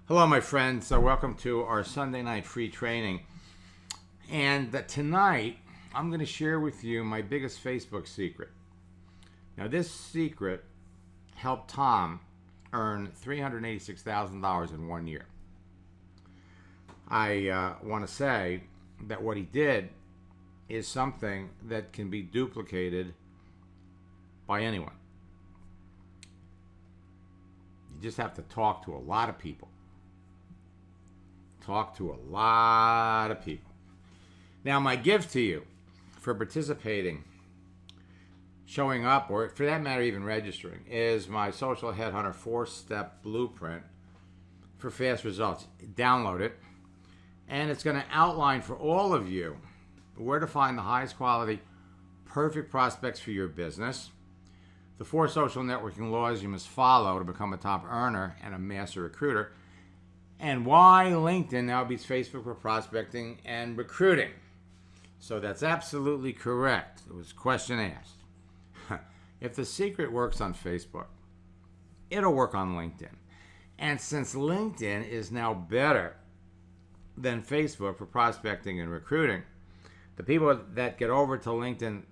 Hello, my friends. Welcome to our Sunday night free training. And tonight, I'm going to share with you my biggest Facebook secret. Now, this secret helped Tom earn $386,000 in 1 year. I want to say that what he did is something that can be duplicated by anyone. You just have to talk to a lot of people. Now, my gift to you for participating, showing up, or for that matter, even registering, is my Social Headhunter 4-step blueprint for fast results. Download it, and it's going to outline for all of you where to find the highest quality, perfect prospects for your business, the 4 social networking laws you must follow to become a top earner and a master recruiter, and why LinkedIn now beats Facebook for prospecting and recruiting. So that's absolutely correct. It was a question asked. If the secret works on Facebook, it'll work on LinkedIn. And since LinkedIn is now better than Facebook for prospecting and recruiting, the people that get over to LinkedIn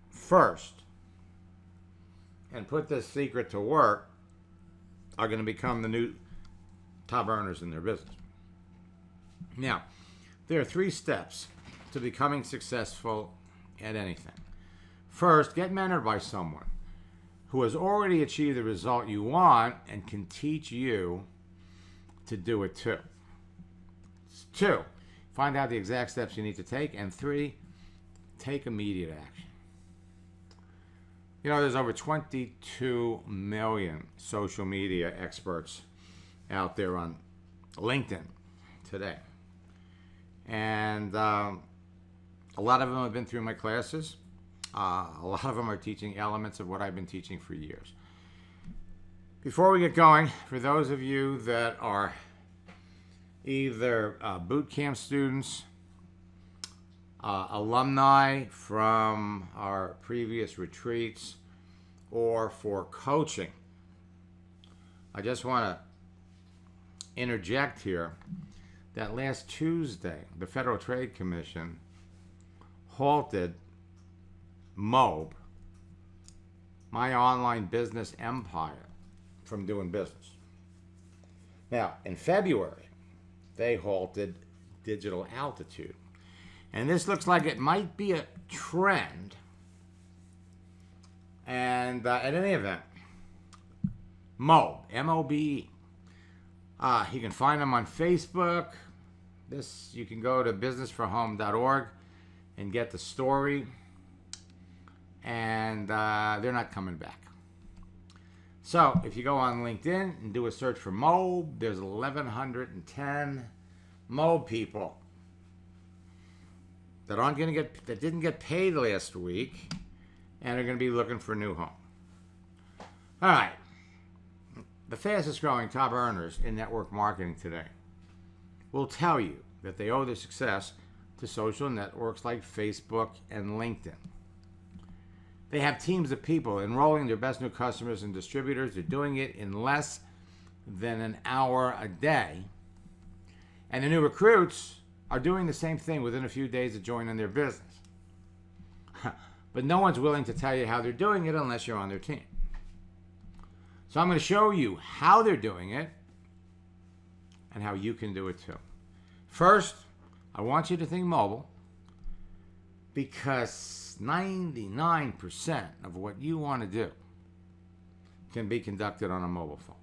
first and put this secret to work are going to become the new top earners in their business. Now, there are 3 steps to becoming successful at anything. First, get mentored by someone who has already achieved the result you want and can teach you to do it too. 2, find out the exact steps you need to take. And 3, take immediate action. You know, there's over 22 million social media experts out there on LinkedIn today. And a lot of them have been through my classes. A lot of them are teaching elements of what I've been teaching for years. Before we get going, for those of you that are either boot camp students, alumni from our previous retreats, or for coaching, I just want to interject here that last Tuesday, the Federal Trade Commission halted MOB, my online business empire, from doing business. Now, in February, they halted Digital Altitude. And this looks like it might be a trend. And at any event, MOB, M-O-B-E. You can find them on Facebook. You can go to businessforhome.org and get the story. And they're not coming back. So if you go on LinkedIn and do a search for MOB, there's 1,110 MOB people that didn't get paid last week and are going to be looking for a new home. All right. The fastest growing top earners in network marketing today will tell you that they owe their success to social networks like Facebook and LinkedIn. They have teams of people enrolling their best new customers and distributors. They're doing it in less than an hour a day. And the new recruits are doing the same thing within a few days of joining their business. But no one's willing to tell you how they're doing it unless you're on their team. So I'm going to show you how they're doing it and how you can do it too. First, I want you to think mobile, because 99% of what you want to do can be conducted on a mobile phone.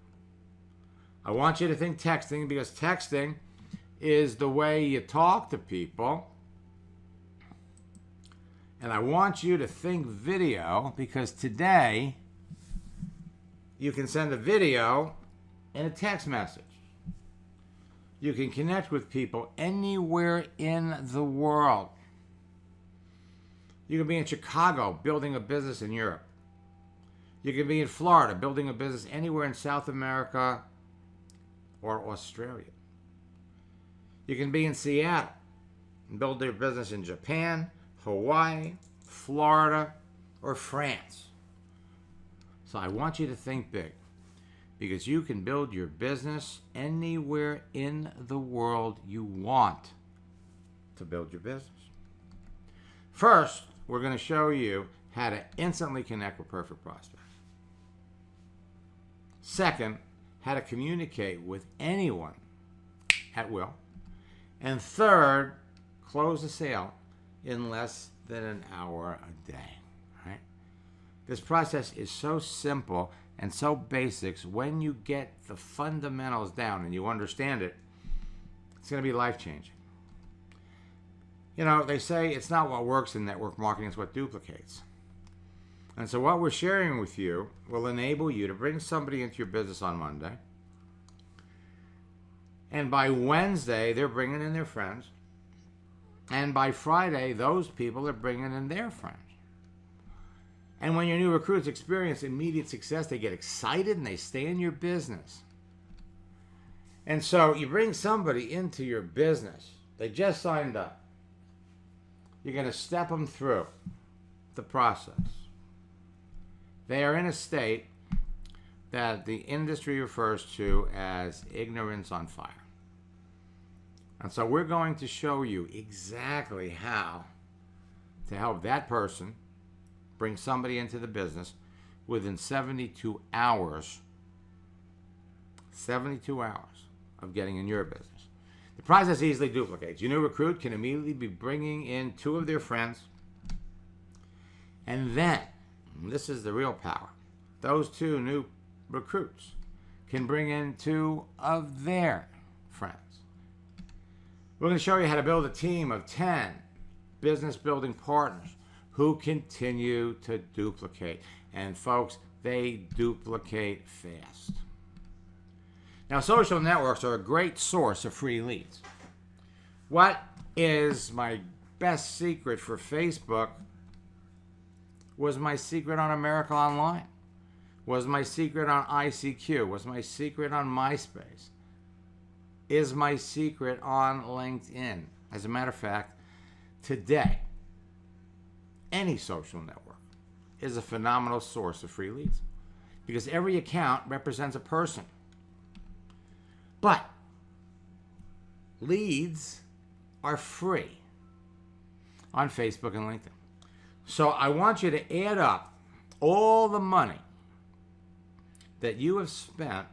I want you to think texting, because texting is the way you talk to people. And I want you to think video, because today you can send a video and a text message. You can connect with people anywhere in the world. You can be in Chicago building a business in Europe. You can be in Florida building a business anywhere in South America or Australia. You can be in Seattle and build your business in Japan, Hawaii, Florida, or France. So I want you to think big, because you can build your business anywhere in the world you want to build your business. First, we're going to show you how to instantly connect with perfect prospects. Second, how to communicate with anyone at will. And third, close a sale in less than an hour a day. Right? This process is so simple and so basic. When you get the fundamentals down and you understand it, it's going to be life-changing. You know, they say it's not what works in network marketing, it's what duplicates. And so what we're sharing with you will enable you to bring somebody into your business on Monday. And by Wednesday, they're bringing in their friends. And by Friday, those people are bringing in their friends. And when your new recruits experience immediate success, they get excited and they stay in your business. And so you bring somebody into your business. They just signed up. You're going to step them through the process. They are in a state that the industry refers to as ignorance on fire. And so we're going to show you exactly how to help that person bring somebody into the business within 72 hours. 72 hours of getting in your business. The process easily duplicates. Your new recruit can immediately be bringing in 2 of their friends. And then, and this is the real power, those 2 new recruits can bring in 2 of their friends. We're going to show you how to build a team of 10 business building partners who continue to duplicate. And folks, they duplicate fast. Now, social networks are a great source of free leads. What is my best secret for Facebook was my secret on America Online, was my secret on ICQ, was my secret on MySpace, is my secret on LinkedIn. As a matter of fact, today, any social network is a phenomenal source of free leads because every account represents a person. But leads are free on Facebook and LinkedIn. So I want you to add up all the money that you have spent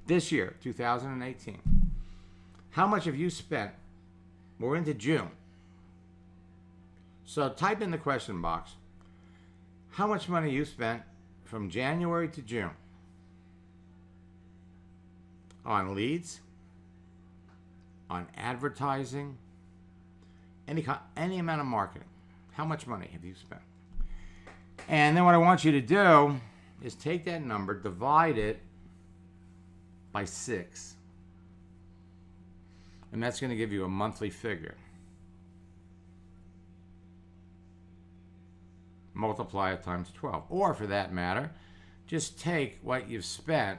this year, 2018. How much have you spent? We're into June. So type in the question box, how much money you spent from January to June on leads, on advertising, any amount of marketing. How much money have you spent? And then what I want you to do is take that number, divide it by 6. And that's going to give you a monthly figure. Multiply it times 12. Or for that matter, just take what you've spent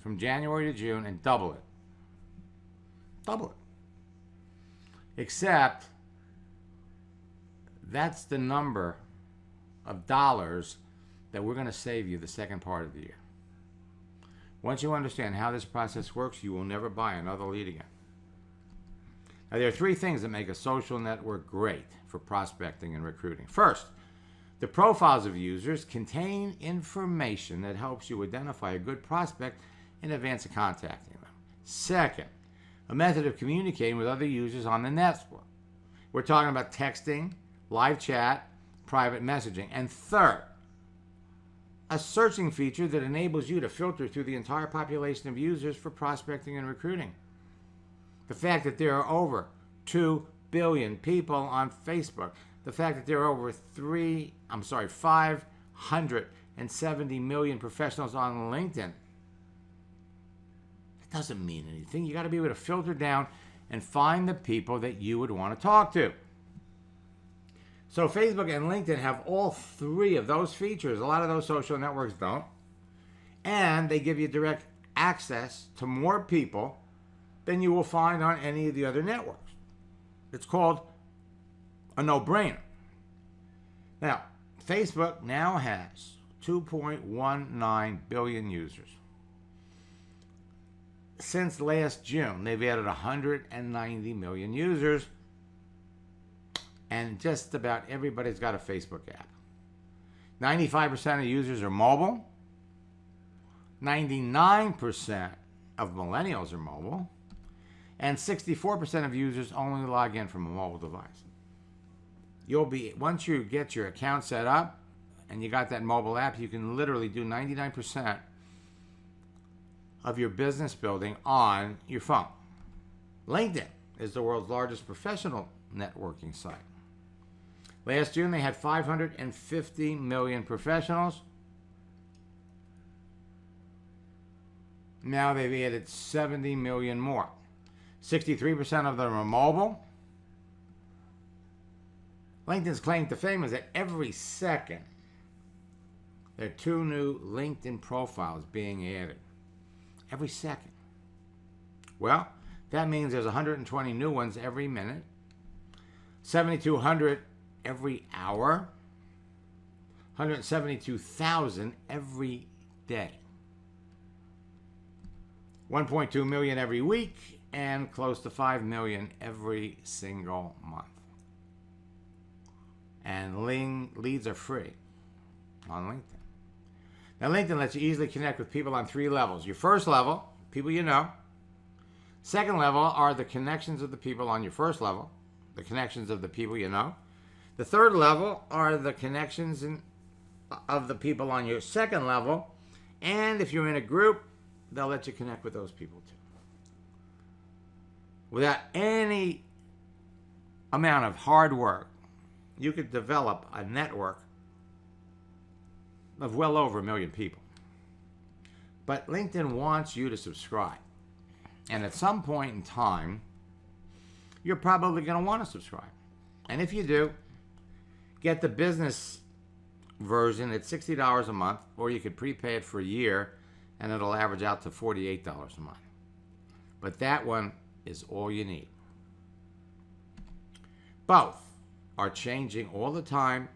from January to June and double it. Double it. Except that's the number of dollars that we're going to save you the second part of the year. Once you understand how this process works, you will never buy another lead again. Now, there are 3 things that make a social network great for prospecting and recruiting. First, the profiles of users contain information that helps you identify a good prospect in advance of contacting them. Second, a method of communicating with other users on the network. We're talking about texting, live chat, private messaging. And third, a searching feature that enables you to filter through the entire population of users for prospecting and recruiting. The fact that there are over 2 billion people on Facebook, the fact that there are over 570 million professionals on LinkedIn, it doesn't mean anything. You got to be able to filter down and find the people that you would want to talk to. So Facebook and LinkedIn have all 3 of those features. A lot of those social networks don't. And they give you direct access to more people than you will find on any of the other networks. It's called a no-brainer. Now, Facebook now has 2.19 billion users. Since last June, they've added 190 million users, and just about everybody's got a Facebook app. 95% of users are mobile. 99% of millennials are mobile. And 64% of users only log in from a mobile device. Once you get your account set up and you got that mobile app, you can literally do 99% of your business building on your phone. LinkedIn is the world's largest professional networking site. Last June, they had 550 million professionals. Now they've added 70 million more. 63% of them are mobile. LinkedIn's claim to fame is that every second, there are 2 new LinkedIn profiles being added. Every second. Well, that means there's 120 new ones every minute, 7,200 every hour, 172,000 every day, 1.2 million every week, and close to 5 million every single month. And leads are free on LinkedIn. Now, LinkedIn lets you easily connect with people on 3 levels. Your first level, people you know. Second level are the connections of the people on your first level, the connections of the people you know. The third level are the connections of the people on your second level. And if you're in a group, they'll let you connect with those people too. Without any amount of hard work, you could develop a network of well over 1 million people. But LinkedIn wants you to subscribe. And at some point in time, you're probably going to want to subscribe. And if you do, get the business version at $60 a month, or you could prepay it for a year, and it'll average out to $48 a month. But that one is all you need. Both are changing all the time,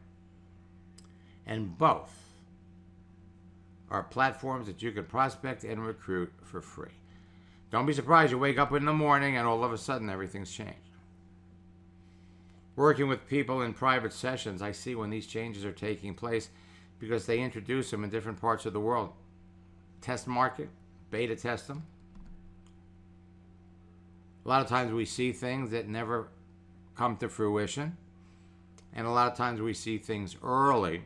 and both are platforms that you can prospect and recruit for free. Don't be surprised you wake up in the morning and all of a sudden everything's changed. Working with people in private sessions, I see when these changes are taking place because they introduce them in different parts of the world. Test market, beta test them. A lot of times we see things that never come to fruition. And a lot of times we see things early.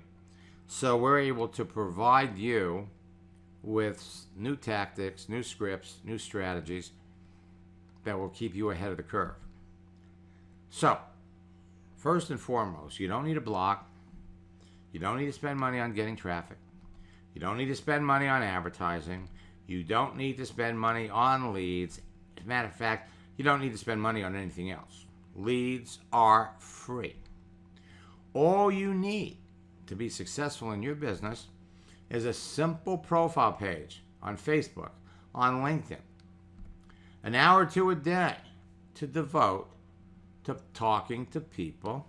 So we're able to provide you with new tactics, new scripts, new strategies that will keep you ahead of the curve. So, first and foremost, you don't need a block. You don't need to spend money on getting traffic. You don't need to spend money on advertising. You don't need to spend money on leads. As a matter of fact, you don't need to spend money on anything else. Leads are free. All you need to be successful in your business is a simple profile page on Facebook, on LinkedIn. An hour or 2 a day to devote to talking to people.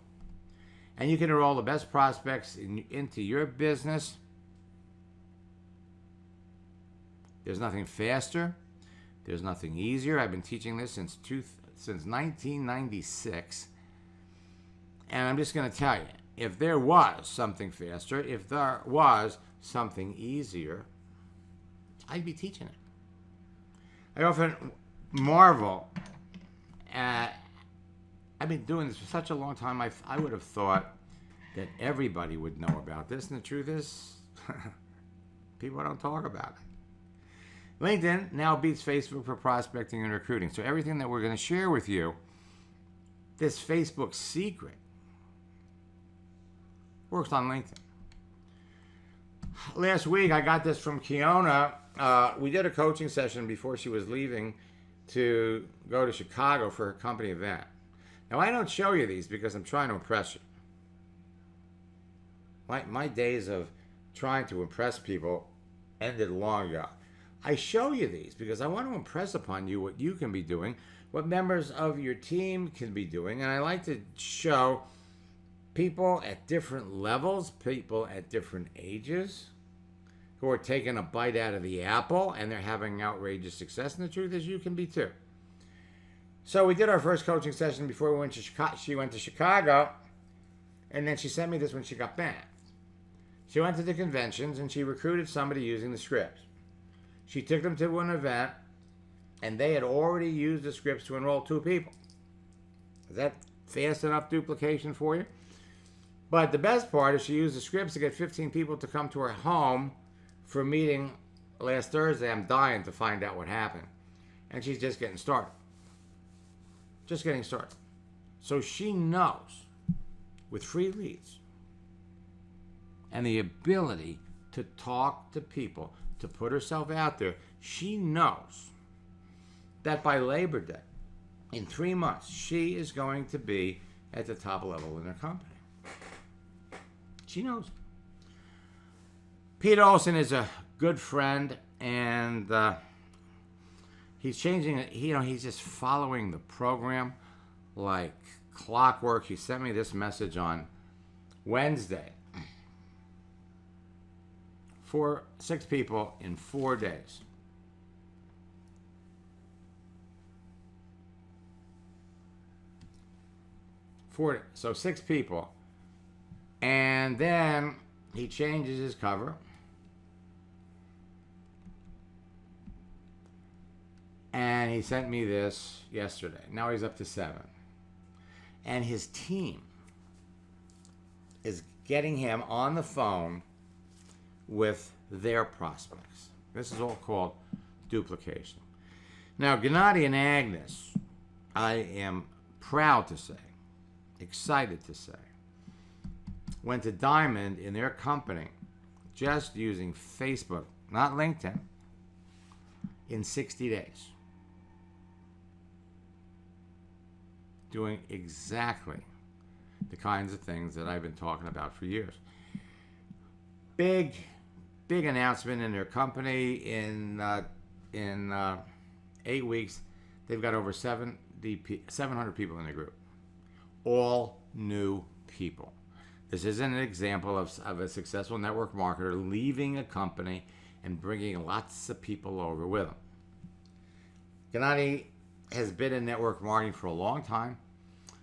And you can enroll the best prospects into your business. There's nothing faster. There's nothing easier. I've been teaching this since 1996. And I'm just going to tell you, if there was something faster, if there was something easier, I'd be teaching it. I often marvel at, I've been doing this for such a long time, I would have thought that everybody would know about this, and the truth is, people don't talk about it. LinkedIn now beats Facebook for prospecting and recruiting. So everything that we're going to share with you, this Facebook secret, works on LinkedIn. Last week, I got this from Kiona. We did a coaching session before she was leaving to go to Chicago for her company event. Now, I don't show you these because I'm trying to impress you. My days of trying to impress people ended long ago. I show you these because I want to impress upon you what you can be doing, what members of your team can be doing, and I like to show people at different levels, people at different ages, who are taking a bite out of the apple and they're having outrageous success. And the truth is, you can be too. So we did our first coaching session before we went to Chicago. She went to Chicago, and then she sent me this when she got back. She went to the conventions and she recruited somebody using the scripts. She took them to an event, and they had already used the scripts to enroll 2 people. Is that fast enough duplication for you? But the best part is she used the scripts to get 15 people to come to her home for a meeting last Thursday. I'm dying to find out what happened. And she's just getting started. Just getting started. So she knows, with free leads and the ability to talk to people, to put herself out there, she knows that by Labor Day, in 3 months, she is going to be at the top level in her company. She knows. Pete Olson is a good friend, and he's changing it. He's just following the program like clockwork. He sent me this message on Wednesday. For 6 people in 4 days. So 6 people. And then he changes his cover. And he sent me this yesterday. Now he's up to 7. And his team is getting him on the phone with their prospects. This is all called duplication. Now, Gennady and Agnes, I am proud to say, excited to say, went to Diamond in their company just using Facebook, not LinkedIn, in 60 days. Doing exactly the kinds of things that I've been talking about for years. Big announcement in their company. In 8 weeks, they've got over 700 people in the group. All new people. This isn't an example of a successful network marketer leaving a company and bringing lots of people over with him. Gennady has been in network marketing for a long time.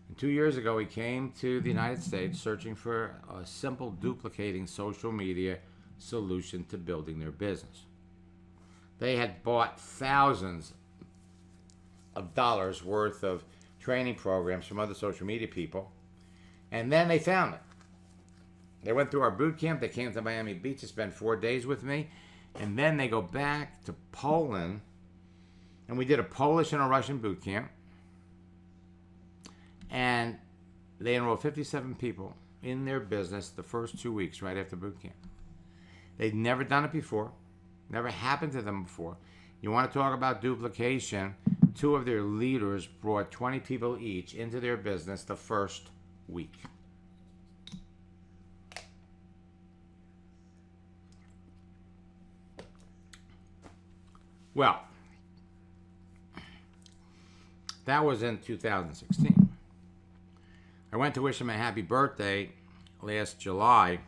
And 2 years ago, he came to the United States searching for a simple duplicating social media solution to building their business. They had bought thousands of dollars worth of training programs from other social media people, and then they found it. They went through our boot camp. They came to Miami Beach to spend 4 days with me, and then they go back to Poland, and we did a Polish and a Russian boot camp, and they enrolled 57 people in their business the first 2 weeks right after boot camp. They'd never done it before, never happened to them before. You want to talk about duplication? 2 of their leaders brought 20 people each into their business the first week. Well, that was in 2016. I went to wish him a happy birthday last July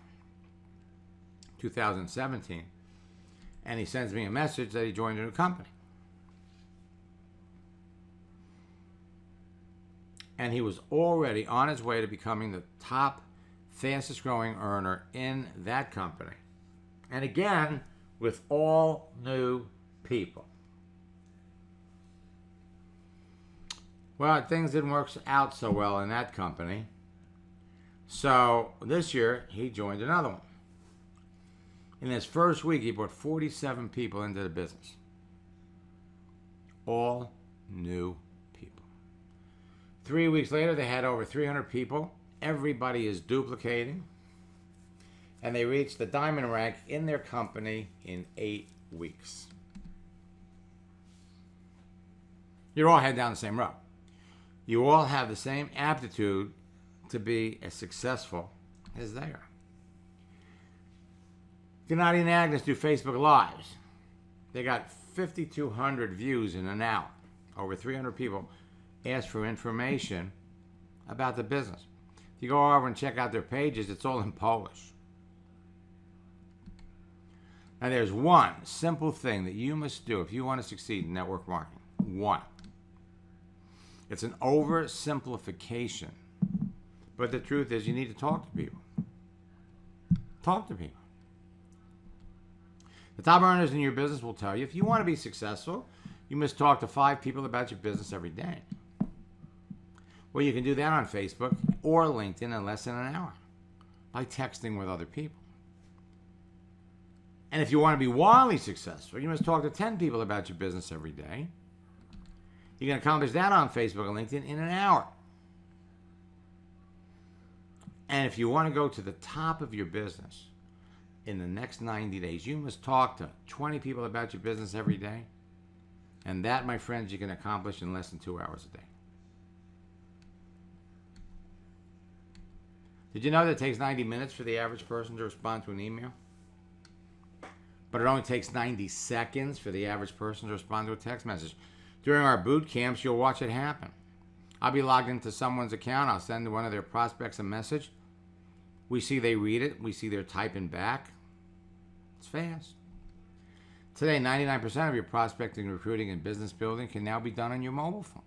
2017, and he sends me a message that he joined a new company. And he was already on his way to becoming the top, fastest growing earner in that company. And again, with all new people. Well, things didn't work out so well in that company. So this year, he joined another one. In his first week, he brought 47 people into the business. All new people. 3 weeks later, they had over 300 people. Everybody is duplicating. And they reached the diamond rank in their company in 8 weeks. You're all heading down the same road. You all have the same aptitude to be as successful as they are. Gennady and Agnes do Facebook Lives. They got 5,200 views in an hour. Over 300 people asked for information about the business. If you go over and check out their pages, it's all in Polish. And there's one simple thing that you must do if you want to succeed in network marketing. One. It's an oversimplification. But the truth is, you need to talk to people. Talk to people. The top earners in your business will tell you, if you want to be successful, you must talk to 5 people about your business every day. Well, you can do that on Facebook or LinkedIn in less than an hour by texting with other people. And if you want to be wildly successful, you must talk to 10 people about your business every day. You can accomplish that on Facebook and LinkedIn in an hour. And if you want to go to the top of your business in the next 90 days, you must talk to 20 people about your business every day. And that, my friends, you can accomplish in less than 2 hours a day. Did you know that it takes 90 minutes for the average person to respond to an email? But it only takes 90 seconds for the average person to respond to a text message. During our boot camps, you'll watch it happen. I'll be logged into someone's account. I'll send one of their prospects a message. We see they read it. We see they're typing back. It's fast. Today, 99% of your prospecting, recruiting, and business building can now be done on your mobile phone.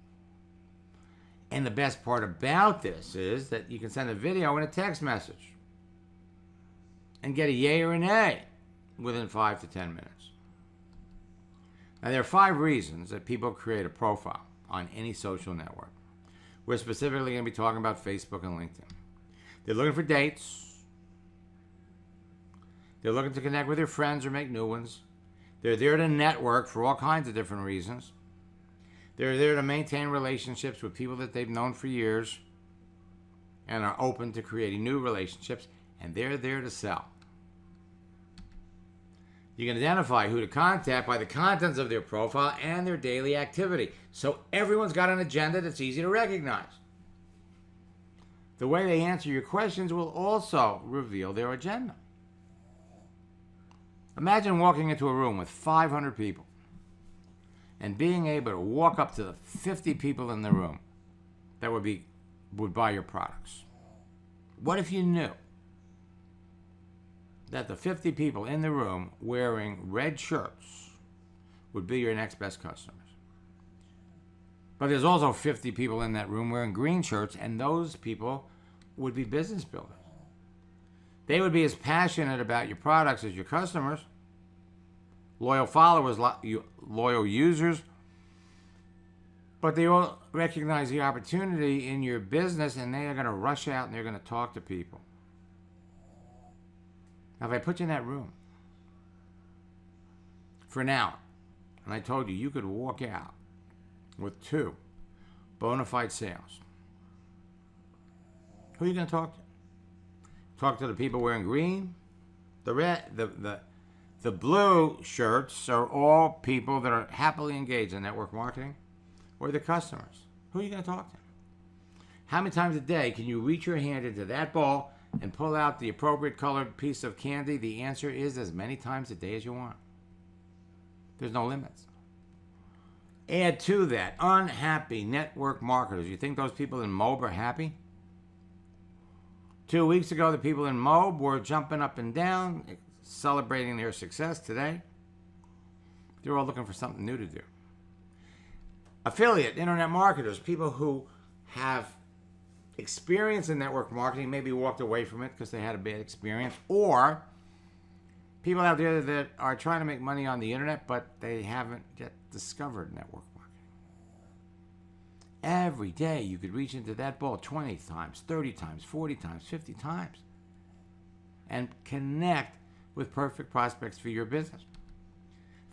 And the best part about this is that you can send a video and a text message and get a yay or a nay within 5 to 10 minutes. Now, there are 5 reasons that people create a profile on any social network. We're specifically going to be talking about Facebook and LinkedIn. They're looking for dates. They're looking to connect with their friends or make new ones. They're there to network for all kinds of different reasons. They're there to maintain relationships with people that they've known for years and are open to creating new relationships, and they're there to sell. You can identify who to contact by the contents of their profile and their daily activity. So everyone's got an agenda that's easy to recognize. The way they answer your questions will also reveal their agenda. Imagine walking into a room with 500 people and being able to walk up to the 50 people in the room that would buy your products. What if you knew that the 50 people in the room wearing red shirts would be your next best customers? But there's also 50 people in that room wearing green shirts, and those people would be business builders. They would be as passionate about your products as your customers, loyal followers, loyal users, but they all recognize the opportunity in your business, and they are going to rush out and they're going to talk to people. Now, if I put you in that room for an hour, and I told you you could walk out with 2 bona fide sales, who are you going to talk to? Talk to the people wearing green? The red, the blue shirts are all people that are happily engaged in network marketing, or the customers. Who are you going to talk to? How many times a day can you reach your hand into that bowl and pull out the appropriate colored piece of candy? The answer is as many times a day as you want. There's no limits. Add to that unhappy network marketers. You think those people in Moab are happy? 2 weeks ago, the people in Moab were jumping up and down, celebrating their success. Today, they're all looking for something new to do. Affiliate, internet marketers, people who have experience in network marketing, maybe walked away from it because they had a bad experience, or people out there that are trying to make money on the internet, but they haven't yet discovered network marketing. Every day you could reach into that ball 20 times, 30 times, 40 times, 50 times, and connect with perfect prospects for your business.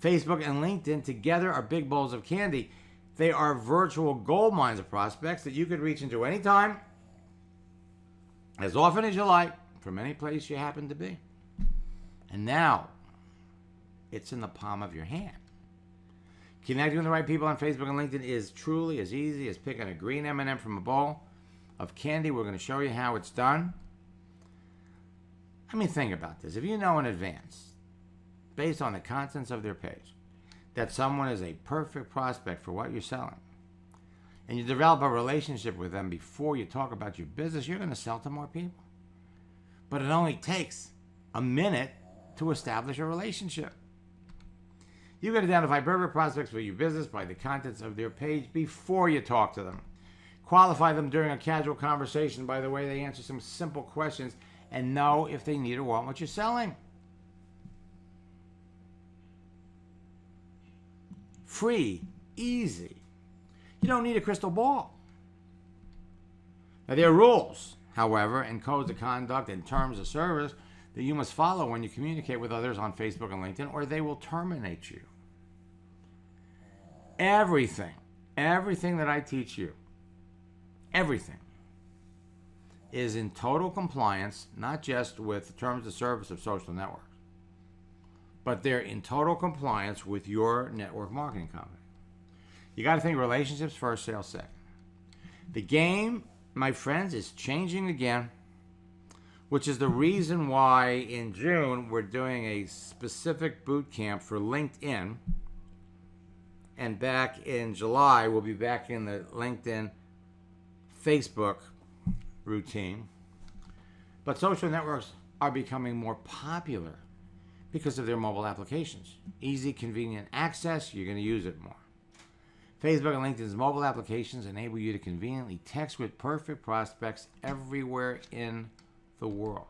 Facebook and LinkedIn together are big bowls of candy. They are virtual gold mines of prospects that you could reach into anytime, as often as you like, from any place you happen to be. And now, it's in the palm of your hand. Connecting with the right people on Facebook and LinkedIn is truly as easy as picking a green M&M from a bowl of candy. We're going to show you how it's done. I mean, think about this. If you know in advance, based on the contents of their page, that someone is a perfect prospect for what you're selling, and you develop a relationship with them before you talk about your business, you're going to sell to more people. But it only takes a minute to establish a relationship. You got to identify perfect prospects for your business by the contents of their page before you talk to them. Qualify them during a casual conversation by the way they answer some simple questions and know if they need or want what you're selling. Free, easy. You don't need a crystal ball. Now, there are rules, however, and codes of conduct and terms of service that you must follow when you communicate with others on Facebook and LinkedIn, or they will terminate you. Everything that I teach you, everything is in total compliance, not just with the terms of service of social networks, but they're in total compliance with your network marketing company. You got to think relationships first, sales second. The game, my friends, is changing again, which is the reason why in June we're doing a specific boot camp for LinkedIn. And back in July, we'll be back in the LinkedIn, Facebook routine. But social networks are becoming more popular because of their mobile applications. Easy, convenient access, you're going to use it more. Facebook and LinkedIn's mobile applications enable you to conveniently text with perfect prospects everywhere in the world.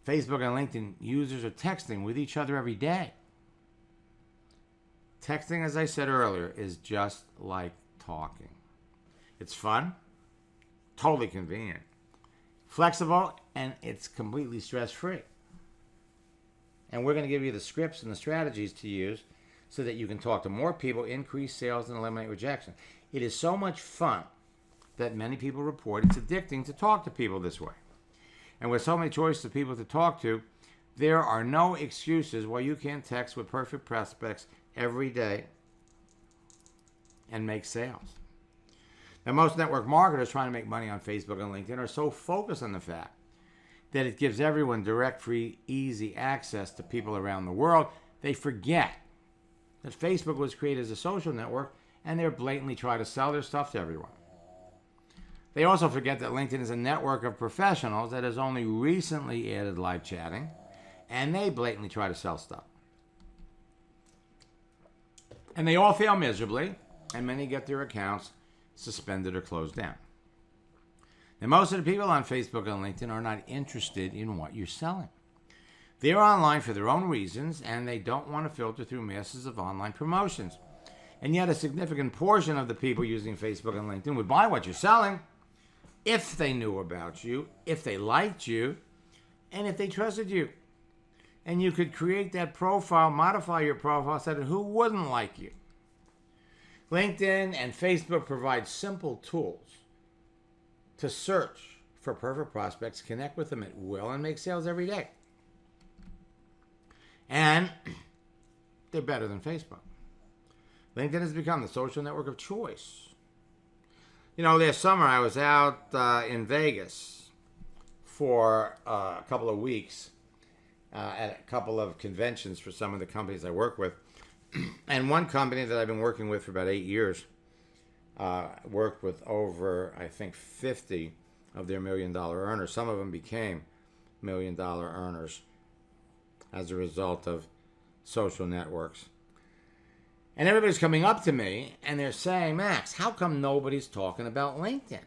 Facebook and LinkedIn users are texting with each other every day. Texting, as I said earlier, is just like talking. It's fun, totally convenient, flexible, and it's completely stress-free. And we're going to give you the scripts and the strategies to use so that you can talk to more people, increase sales, and eliminate rejection. It is so much fun that many people report it's addicting to talk to people this way. And with so many choices of people to talk to, there are no excuses why you can't text with perfect prospects every day and make sales. Now, most network marketers trying to make money on Facebook and LinkedIn are so focused on the fact that it gives everyone direct, free, easy access to people around the world, they forget that Facebook was created as a social network and they're blatantly trying to sell their stuff to everyone. They also forget that LinkedIn is a network of professionals that has only recently added live chatting, and they blatantly try to sell stuff. And they all fail miserably, and many get their accounts suspended or closed down. Now, most of the people on Facebook and LinkedIn are not interested in what you're selling. They're online for their own reasons, and they don't want to filter through masses of online promotions. And yet a significant portion of the people using Facebook and LinkedIn would buy what you're selling if they knew about you, if they liked you, and if they trusted you. And you could create that profile, modify your profile so that who wouldn't like you. LinkedIn and Facebook provide simple tools to search for perfect prospects, connect with them at will, and make sales every day. And they're better than Facebook. LinkedIn has become the social network of choice. You know, last summer I was out in Vegas for a couple of weeks at a couple of conventions for some of the companies I work with. And one company that I've been working with for about 8 years worked with over, I think, 50 of their $1 million earners. Some of them became $1 million earners as a result of social networks. And everybody's coming up to me and they're saying, Max, how come nobody's talking about LinkedIn?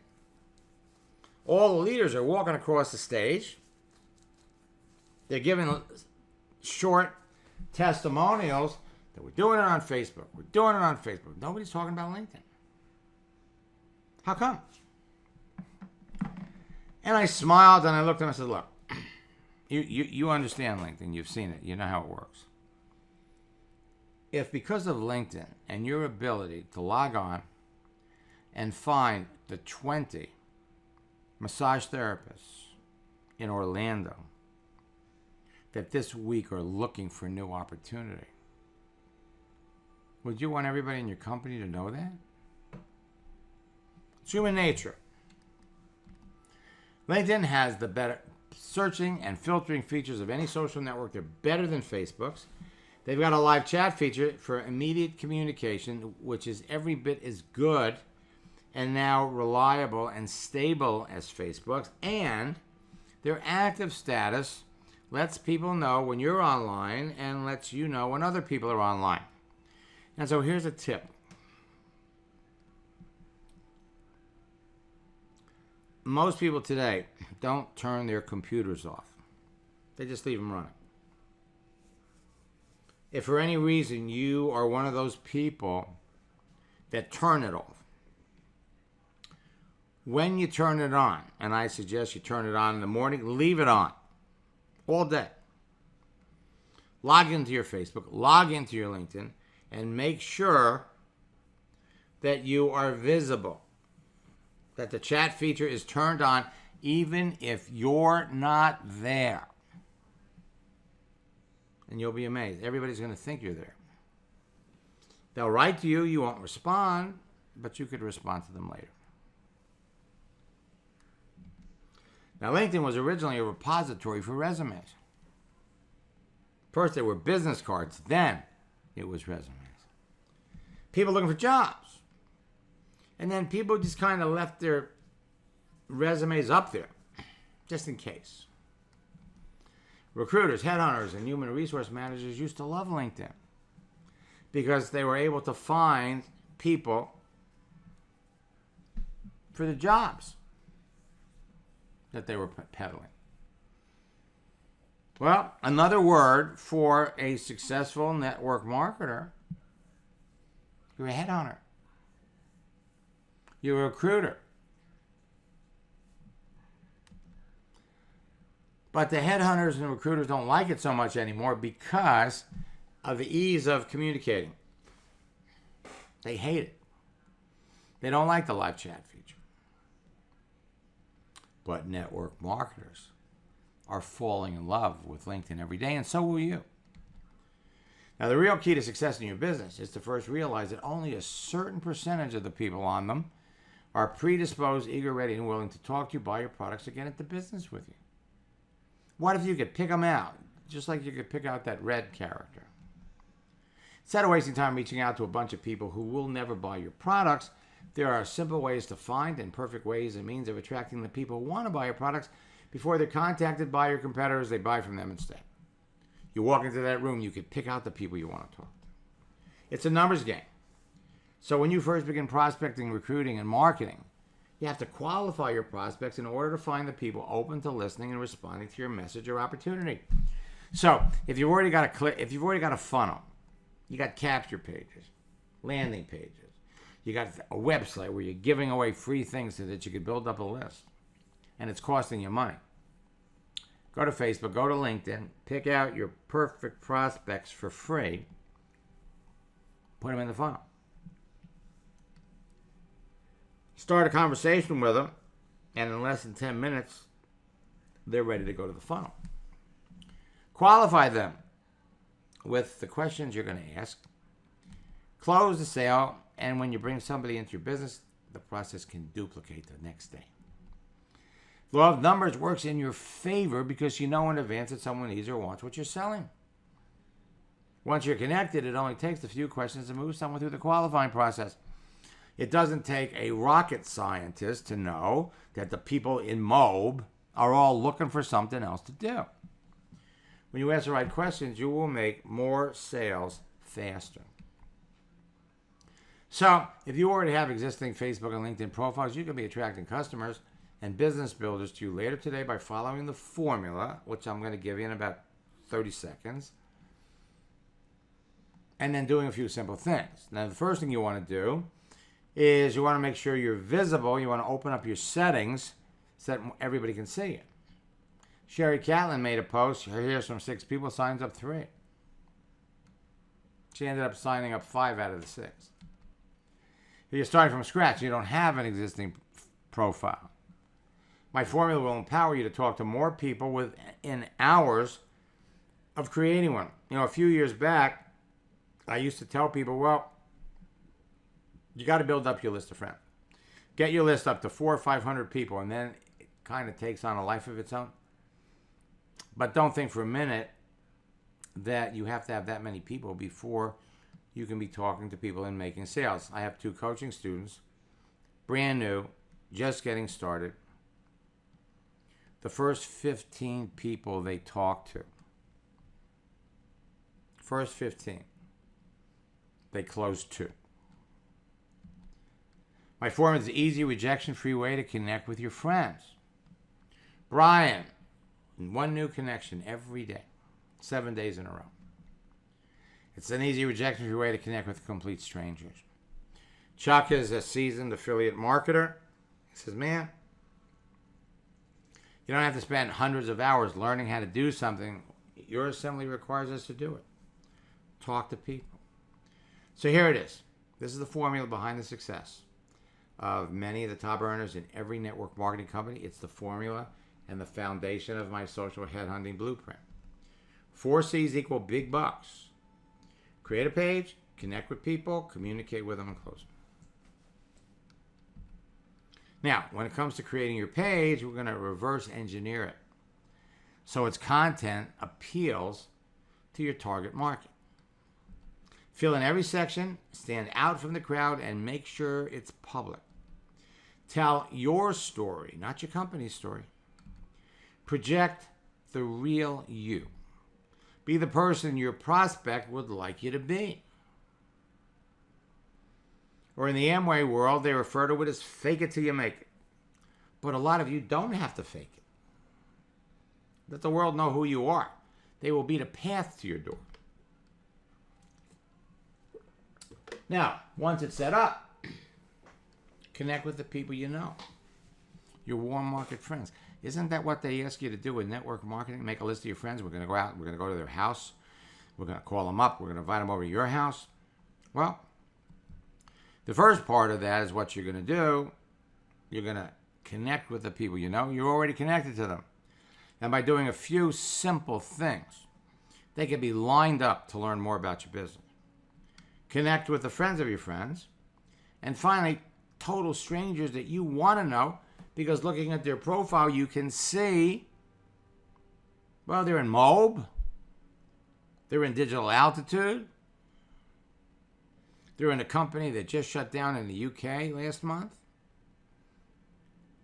All the leaders are walking across the stage. They're giving short testimonials that we're doing it on Facebook. We're doing it on Facebook. Nobody's talking about LinkedIn. How come? And I smiled and I looked at them and I said, look, you understand LinkedIn. You've seen it. You know how it works. If because of LinkedIn and your ability to log on and find the 20 massage therapists in Orlando that this week are looking for new opportunity, would you want everybody in your company to know that? It's human nature. LinkedIn has the better searching and filtering features of any social network. They're better than Facebook's. They've got a live chat feature for immediate communication, which is every bit as good and now reliable and stable as Facebook's. And Their active status lets people know when you're online and lets you know when other people are online. And so here's a tip. Most people today don't turn their computers off. They just leave them running. If for any reason you are one of those people that turn it off, when you turn it on, and I suggest you turn it on in the morning, leave it on all day. Log into your Facebook, log into your LinkedIn, and make sure that you are visible, that the chat feature is turned on even if you're not there. And you'll be amazed. Everybody's going to think you're there. They'll write to you. You won't respond, but you could respond to them later. Now, LinkedIn was originally a repository for resumes. First, they were business cards. Then, it was resumes. People looking for jobs. And then people just kind of left their resumes up there, just in case. Recruiters, headhunters, and human resource managers used to love LinkedIn because they were able to find people for the jobs that they were peddling. Well, another word for a successful network marketer, you're a headhunter. You're a recruiter. But the headhunters and recruiters don't like it so much anymore because of the ease of communicating. They hate it. They don't like the live chat feature. But network marketers are falling in love with LinkedIn every day, and so will you. Now, the real key to success in your business is to first realize that only a certain percentage of the people on them are predisposed, eager, ready, and willing to talk to you, buy your products, or get into business with you. What if you could pick them out, just like you could pick out that red character? Instead of wasting time reaching out to a bunch of people who will never buy your products, there are simple ways to find and perfect ways and means of attracting the people who want to buy your products. Before they're contacted by your competitors, they buy from them instead. You walk into that room, you can pick out the people you want to talk to. It's a numbers game. So when you first begin prospecting, recruiting, and marketing, you have to qualify your prospects in order to find the people open to listening and responding to your message or opportunity. So if you've already got a funnel, you got capture pages, landing pages, you got a website where you're giving away free things so that you could build up a list, and it's costing you money. Go to Facebook, go to LinkedIn, pick out your perfect prospects for free, put them in the funnel. Start a conversation with them, and in less than 10 minutes, they're ready to go to the funnel. Qualify them with the questions you're going to ask. Close the sale, and when you bring somebody into your business, the process can duplicate the next day. Law of numbers works in your favor because you know in advance that someone needs or wants what you're selling. Once you're connected, it only takes a few questions to move someone through the qualifying process. It doesn't take a rocket scientist to know that the people in Moab are all looking for something else to do. When you ask the right questions, you will make more sales faster. So, if you already have existing Facebook and LinkedIn profiles, you can be attracting customers and business builders to you later today by following the formula, which I'm going to give you in about 30 seconds, and then doing a few simple things. Now, the first thing you want to do is you want to make sure you're visible. You want to open up your settings so that everybody can see you. Sherry Catlin made a post. She hears from 6 people, signs up 3. She ended up signing up 5 out of the 6. If you're starting from scratch, you don't have an existing profile. My formula will empower you to talk to more people within hours of creating one. You know, a few years back, I used to tell people, well, you got to build up your list of friends. Get your list up to 400 or 500 people, and then it kind of takes on a life of its own. But don't think for a minute that you have to have that many people before you can be talking to people and making sales. I have 2 coaching students, brand new, just getting started. the first 15 people they talk to. First 15. They close 2. My formula is the easy, rejection-free way to connect with your friends. Brian, 1 new connection every day, 7 days in a row. It's an easy, rejection-free way to connect with complete strangers. Chuck is a seasoned affiliate marketer. He says, man, you don't have to spend hundreds of hours learning how to do something. Your assembly requires us to do it. Talk to people. So here it is. This is the formula behind the success of many of the top earners in every network marketing company. It's the formula and the foundation of my social headhunting blueprint. 4 C's equal big bucks. Create a page, connect with people, communicate with them, and close them. Now, when it comes to creating your page, we're going to reverse engineer it so its content appeals to your target market. Fill in every section, stand out from the crowd, and make sure it's public. Tell your story, not your company's story. Project the real you. Be the person your prospect would like you to be. Or in the Amway world, they refer to it as fake it till you make it. But a lot of you don't have to fake it. Let the world know who you are. They will be the path to your door. Now, once it's set up, connect with the people you know. Your warm market friends. Isn't that what they ask you to do with network marketing? Make a list of your friends. We're going to go out. We're going to go to their house. We're going to call them up. We're going to invite them over to your house. Well, the first part of that is what you're going to do. You're going to connect with the people you know. You're already connected to them. And by doing a few simple things, they can be lined up to learn more about your business. Connect with the friends of your friends. And finally, total strangers that you want to know, because looking at their profile, you can see, well, they're in Moab. They're in Digital Altitude. They're in a company that just shut down in the UK last month.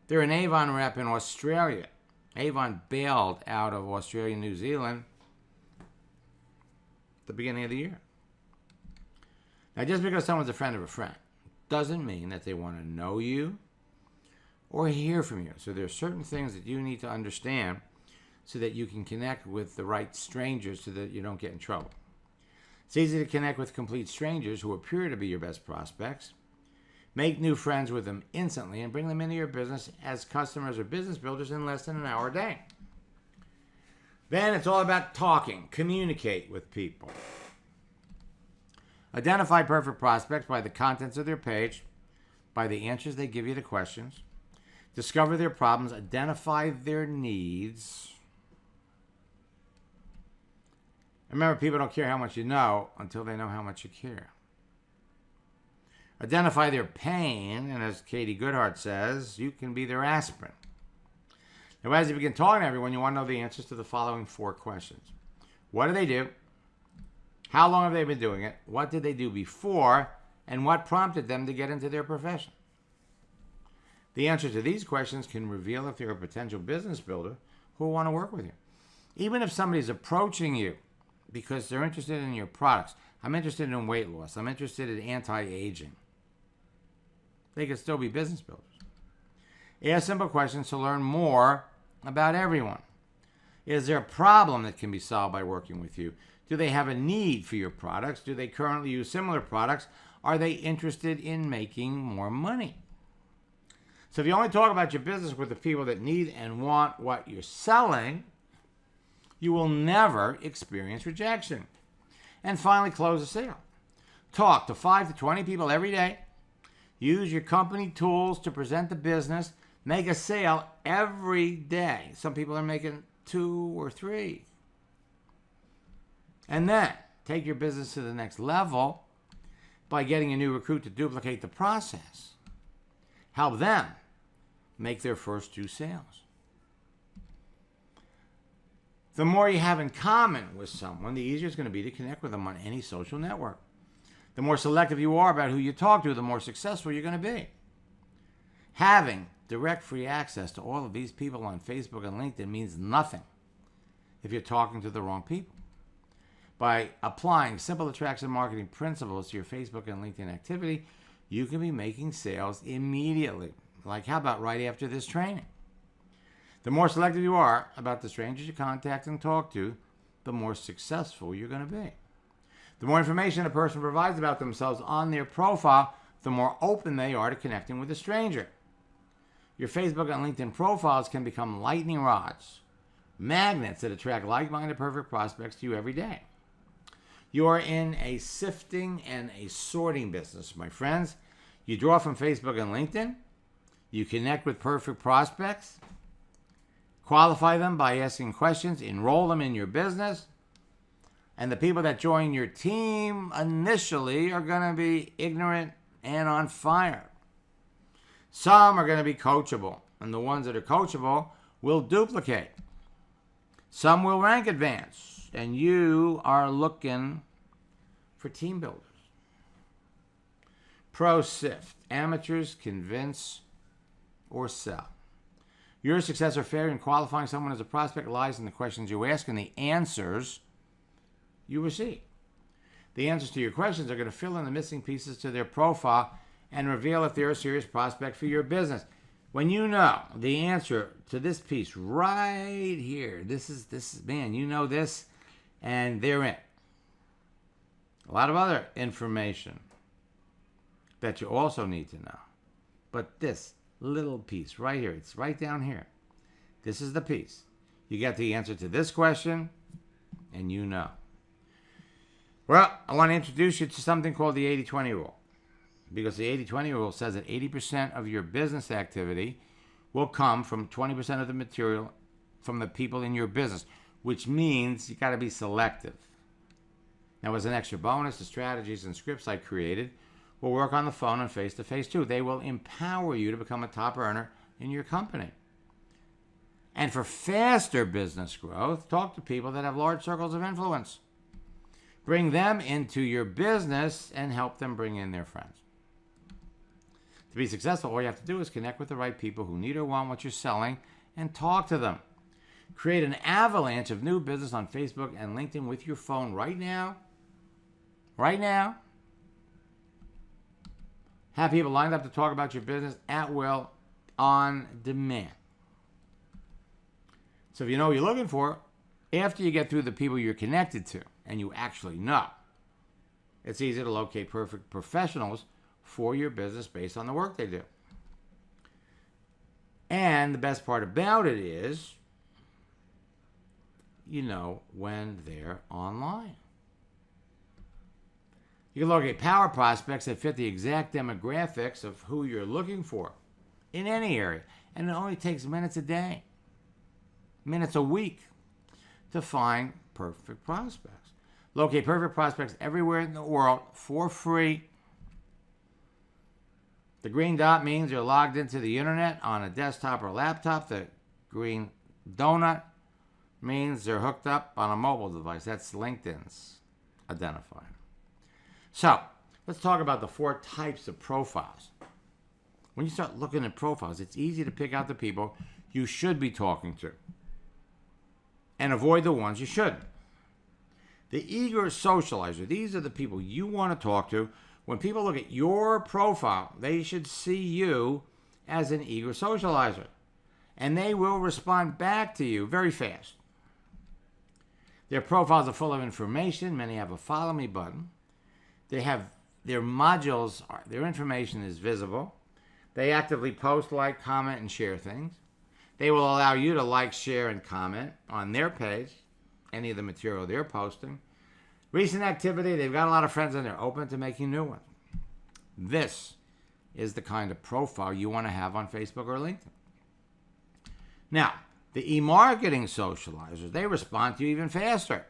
They're an Avon rep in Australia. Avon bailed out of Australia and New Zealand at the beginning of the year. Now, just because someone's a friend of a friend doesn't mean that they want to know you or hear from you. So there are certain things that you need to understand so that you can connect with the right strangers so that you don't get in trouble. It's easy to connect with complete strangers who appear to be your best prospects. Make new friends with them instantly and bring them into your business as customers or business builders in less than an hour a day. Then it's all about talking. Communicate with people. Identify perfect prospects by the contents of their page, by the answers they give you to questions. Discover their problems. Identify their needs. Remember, people don't care how much you know until they know how much you care. Identify their pain, and as Katie Goodhart says, you can be their aspirin. Now, as you begin talking to everyone, you want to know the answers to the following 4 questions. What do they do? How long have they been doing it? What did they do before? And what prompted them to get into their profession? The answer to these questions can reveal if they're a potential business builder who will want to work with you. Even if somebody's approaching you because they're interested in your products. I'm interested in weight loss. I'm interested in anti-aging. They could still be business builders. Ask simple questions to learn more about everyone. Is there a problem that can be solved by working with you? Do they have a need for your products? Do they currently use similar products? Are they interested in making more money? So if you only talk about your business with the people that need and want what you're selling, you will never experience rejection. And finally, close a sale. Talk to 5 to 20 people every day. Use your company tools to present the business. Make a sale every day. Some people are making 2 or 3. And then take your business to the next level by getting a new recruit to duplicate the process. Help them make their first 2 sales. The more you have in common with someone, the easier it's going to be to connect with them on any social network. The more selective you are about who you talk to, the more successful you're going to be. Having direct free access to all of these people on Facebook and LinkedIn means nothing if you're talking to the wrong people. By applying simple attraction marketing principles to your Facebook and LinkedIn activity, you can be making sales immediately. Like, how about right after this training? The more selective you are about the strangers you contact and talk to, the more successful you're going to be. The more information a person provides about themselves on their profile, the more open they are to connecting with a stranger. Your Facebook and LinkedIn profiles can become lightning rods, magnets that attract like-minded perfect prospects to you every day. You are in a sifting and a sorting business, my friends. You draw from Facebook and LinkedIn. You connect with perfect prospects. Qualify them by asking questions. Enroll them in your business. And the people that join your team initially are going to be ignorant and on fire. Some are going to be coachable. And the ones that are coachable will duplicate. Some will rank advance. And you are looking for team builders. Pro sift. Amateurs convince or sell. Your success or failure in qualifying someone as a prospect lies in the questions you ask and the answers you receive. The answers to your questions are going to fill in the missing pieces to their profile and reveal if they're a serious prospect for your business. When you know the answer to this piece right here, this is man, you know this, and they're in. A lot of other information that you also need to know. But this little piece right here, it's right down here. This is the piece. You get the answer to this question, and you know. Well, I want to introduce you to something called the 80-20 rule. Because the 80-20 rule says that 80% of your business activity will come from 20% of the material from the people in your business, which means you got to be selective. Now, as an extra bonus, the strategies and scripts I created will work on the phone and face-to-face too. They will empower you to become a top earner in your company. And for faster business growth, talk to people that have large circles of influence. Bring them into your business and help them bring in their friends. To be successful, all you have to do is connect with the right people who need or want what you're selling and talk to them. Create an avalanche of new business on Facebook and LinkedIn with your phone right now. Right now. Have people lined up to talk about your business at will, on demand. So if you know what you're looking for, after you get through the people you're connected to, and you actually know, it's easy to locate perfect professionals for your business based on the work they do. And the best part about it is, you know when they're online. You can locate power prospects that fit the exact demographics of who you're looking for in any area. And it only takes minutes a day, minutes a week to find perfect prospects. Locate perfect prospects everywhere in the world for free. The green dot means you're logged into the internet on a desktop or laptop. The green donut means they're hooked up on a mobile device. That's LinkedIn's identifier. So, let's talk about the 4 types of profiles. When you start looking at profiles, it's easy to pick out the people you should be talking to and avoid the ones you shouldn't. The eager socializer, these are the people you want to talk to. When people look at your profile, they should see you as an eager socializer. And they will respond back to you very fast. Their profiles are full of information. Many have a follow me button. They have their modules, their information is visible. They actively post, like, comment, and share things. They will allow you to like, share, and comment on their page, any of the material they're posting. Recent activity, they've got a lot of friends and they're open to making new ones. This is the kind of profile you want to have on Facebook or LinkedIn. Now, the e-marketing socializers, they respond to you even faster.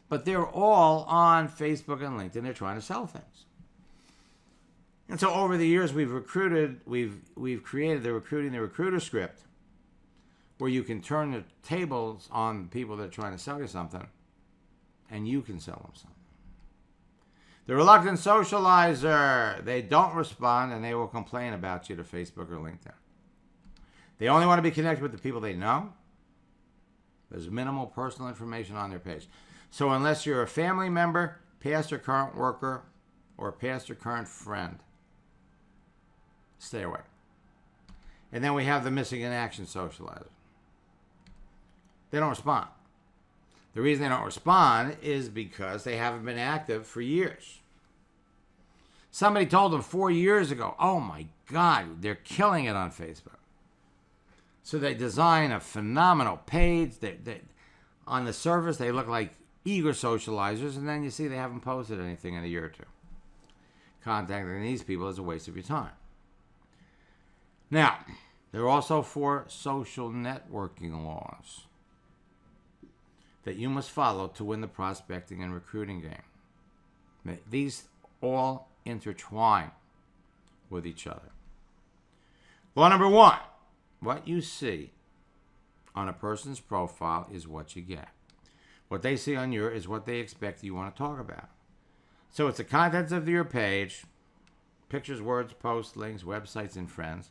But they're all on Facebook and LinkedIn. They're trying to sell things. And so over the years, we've created the recruiter script, where you can turn the tables on people that are trying to sell you something, and you can sell them something. The reluctant socializer. They don't respond and they will complain about you to Facebook or LinkedIn. They only want to be connected with the people they know. There's minimal personal information on their page. So unless you're a family member, past or current worker, or past or current friend, stay away. And then we have the missing in action socializer. They don't respond. The reason they don't respond is because they haven't been active for years. Somebody told them 4 years ago, oh my God, they're killing it on Facebook. So they design a phenomenal page. On the surface, they look like eager socializers, and then you see they haven't posted anything in a year or two. Contacting these people is a waste of your time. Now, there are also 4 social networking laws that you must follow to win the prospecting and recruiting game. These all intertwine with each other. Law number 1, what you see on a person's profile is what you get. What they see on yours is what they expect you want to talk about. So it's the contents of your page, pictures, words, posts, links, websites, and friends,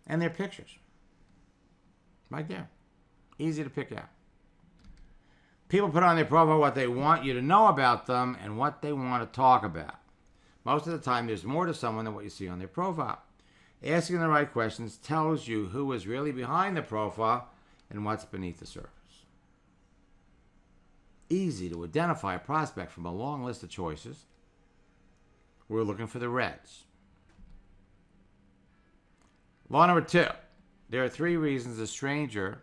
and their pictures. Right there. Easy to pick out. People put on their profile what they want you to know about them and what they want to talk about. Most of the time, there's more to someone than what you see on their profile. Asking the right questions tells you who is really behind the profile and what's beneath the surface. Easy to identify a prospect from a long list of choices. We're looking for the reds. Law number 2. There are 3 reasons a stranger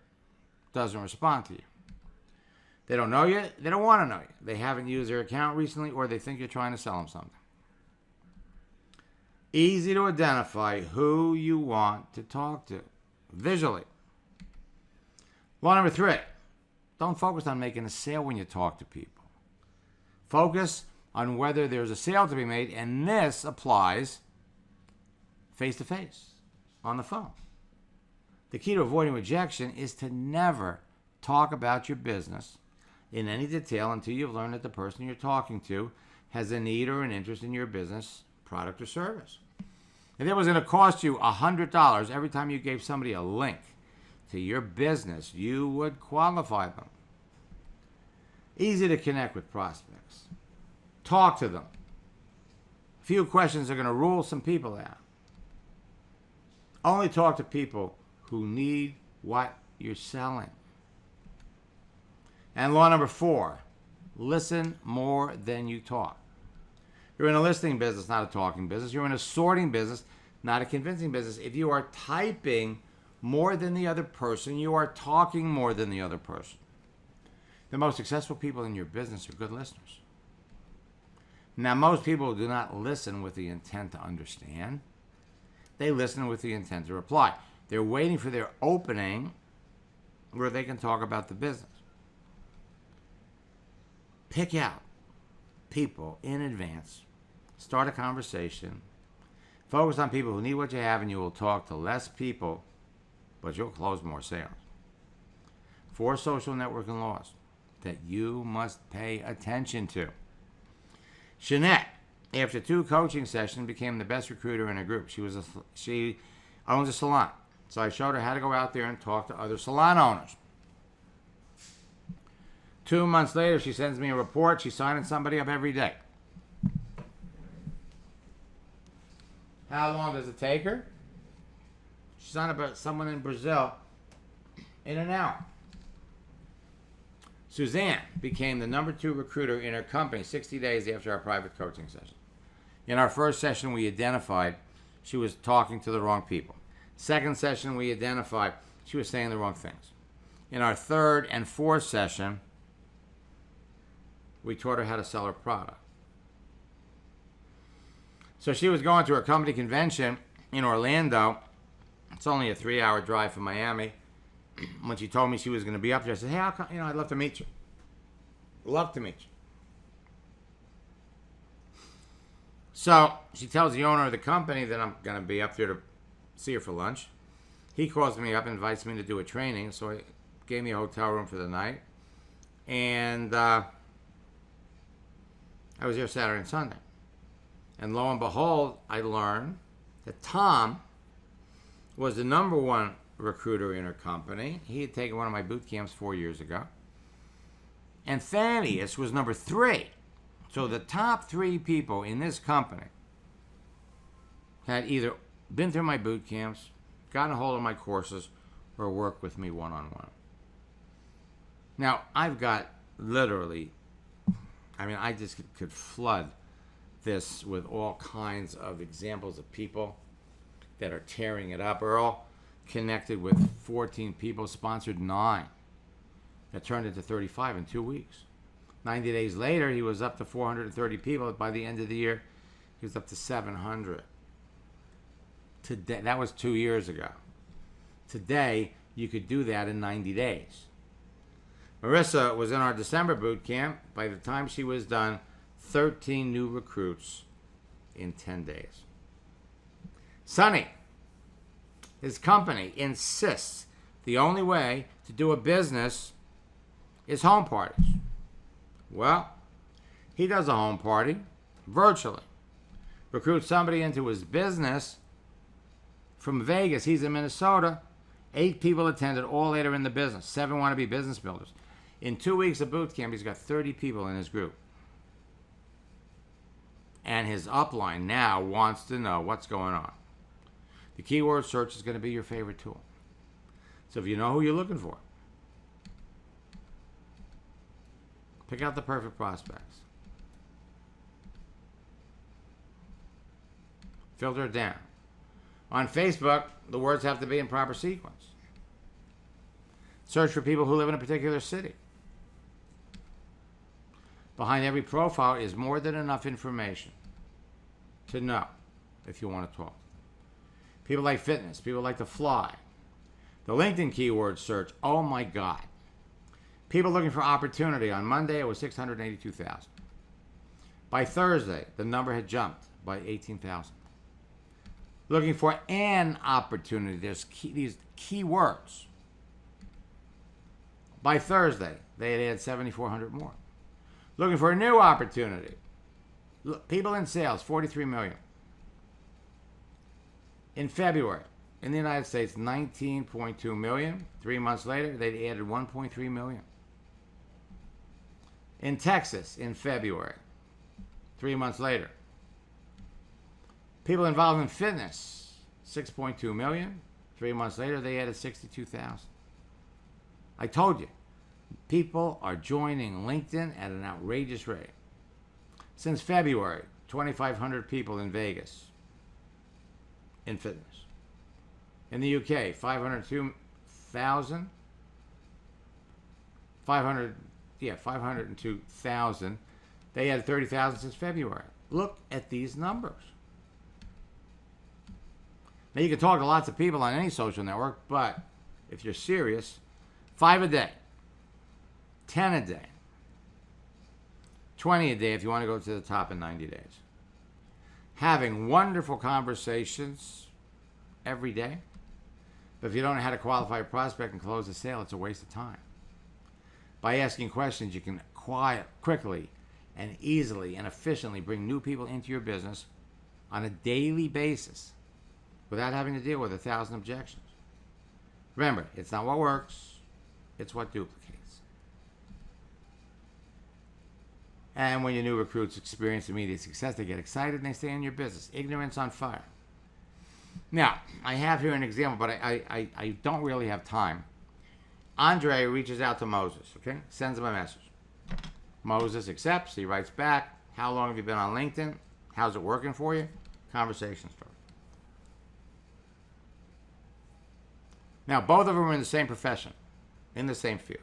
doesn't respond to you. They don't know you. They don't want to know you. They haven't used their account recently, or they think you're trying to sell them something. Easy to identify who you want to talk to visually. Law number 3. Don't focus on making a sale when you talk to people. Focus on whether there's a sale to be made, and this applies face-to-face, on the phone. The key to avoiding rejection is to never talk about your business in any detail until you've learned that the person you're talking to has a need or an interest in your business, product, or service. If it was going to cost you $100 every time you gave somebody a link to your business, you would qualify them. Easy to connect with prospects. Talk to them. A few questions are going to rule some people out. Only talk to people who need what you're selling. And law number 4, listen more than you talk. You're in a listening business, not a talking business. You're in a sorting business, not a convincing business. If you are typing more than the other person, you are talking more than the other person. The most successful people in your business are good listeners. Now, most people do not listen with the intent to understand. They listen with the intent to reply. They're waiting for their opening where they can talk about the business. Pick out people in advance. Start a conversation. Focus on people who need what you have, and you will talk to less people, but you'll close more sales. 4 social networking laws that you must pay attention to. Jeanette, after 2 coaching sessions, became the best recruiter in her group. She owns a salon. So I showed her how to go out there and talk to other salon owners. 2 months later, she sends me a report. She's signing somebody up every day. How long does it take her? She signed up someone in Brazil in an hour. Suzanne became the number 2 recruiter in her company 60 days after our private coaching session. In our first session, we identified she was talking to the wrong people. Second session, we identified she was saying the wrong things. In our third and fourth session, we taught her how to sell her product. So she was going to her company convention in Orlando. It's only a 3-hour drive from Miami. When she told me she was going to be up there, I said, hey, I'd love to meet you. Love to meet you. So she tells the owner of the company that I'm going to be up there to see her for lunch. He calls me up and invites me to do a training. So he gave me a hotel room for the night. And I I was there Saturday and Sunday. And lo and behold, I learned that Tom was the number one recruiter in her company. He had taken one of my boot camps 4 years ago. And Thaddeus was number 3. So the top 3 people in this company had either been through my boot camps, gotten a hold of my courses, or worked with me one-on-one. Now, I've got literally, I just could flood this with all kinds of examples of people that are tearing it up. Earl connected with 14 people, sponsored 9. That turned into 35 in 2 weeks. 90 days later, he was up to 430 people. By the end of the year, he was up to 700. Today, that was 2 years ago. Today, you could do that in 90 days. Marissa was in our December boot camp. By the time she was done, 13 new recruits in 10 days. Sonny, his company insists the only way to do a business is home parties. Well, he does a home party virtually. Recruits somebody into his business from Vegas. He's in Minnesota. 8 people attended, all 8 are in the business. 7 want to be business builders. In 2 weeks of boot camp, he's got 30 people in his group. And his upline now wants to know what's going on. The keyword search is going to be your favorite tool. So if you know who you're looking for, pick out the perfect prospects. Filter it down. On Facebook, the words have to be in proper sequence. Search for people who live in a particular city. Behind every profile is more than enough information to know if you want to talk. People like fitness. People like to fly. The LinkedIn keyword search, oh my God. People looking for opportunity. On Monday, it was 682,000. By Thursday, the number had jumped by 18,000. Looking for an opportunity. There's these keywords. By Thursday, they had had 7,400 more. Looking for a new opportunity. People in sales, 43 million. In February, in the United States, 19.2 million. 3 months later, they'd added 1.3 million. In Texas, in February, 3 months later, people involved in fitness, 6.2 million. 3 months later, they added 62,000. I told you, people are joining LinkedIn at an outrageous rate. Since February, 2,500 people in Vegas in fitness. In the UK, 502,000. 502,000. They had 30,000 since February. Look at these numbers. Now, you can talk to lots of people on any social network, but if you're serious, 5 a day, 10 a day, 20 a day if you want to go to the top in 90 days. Having wonderful conversations every day. But if you don't know how to qualify a prospect and close a sale, it's a waste of time. By asking questions, you can quickly and easily and efficiently bring new people into your business on a daily basis without having to deal with 1,000 objections. Remember, it's not what works, it's what duplicates. And when your new recruits experience immediate success, they get excited and they stay in your business. Ignorance on fire. Now, I have here an example, but I don't really have time. Andre reaches out to Moses, okay? Sends him a message. Moses accepts. He writes back, how long have you been on LinkedIn? How's it working for you? Conversation starts. Now, both of them are in the same profession, in the same field.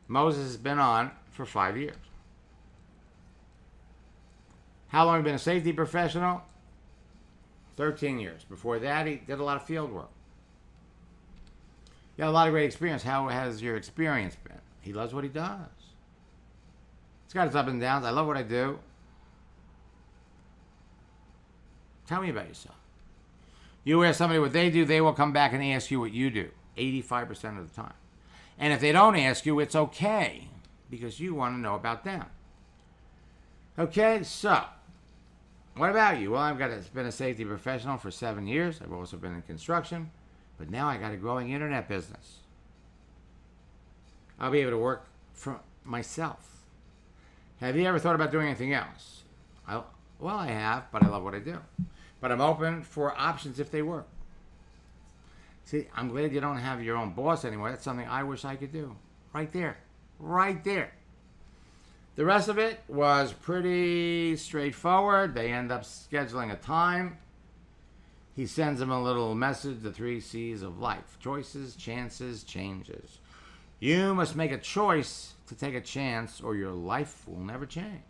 Moses has been on for 5 years. How long have you been a safety professional? 13 years. Before that, he did a lot of field work. You got a lot of great experience. How has your experience been? He loves what he does. It's got its ups and downs. I love what I do. Tell me about yourself. You ask somebody what they do, they will come back and ask you what you do 85% of the time. And if they don't ask you, it's okay because you want to know about them. Okay, so what about you? Well, been a safety professional for 7 years. I've also been in construction, but now I got a growing internet business. I'll be able to work for myself. Have you ever thought about doing anything else? Well, I have, but I love what I do. But I'm open for options if they work. See, I'm glad you don't have your own boss anymore. That's something I wish I could do. Right there. Right there. The rest of it was pretty straightforward. They end up scheduling a time. He sends them a little message, the 3 C's of life. Choices, chances, changes. You must make a choice to take a chance or your life will never change.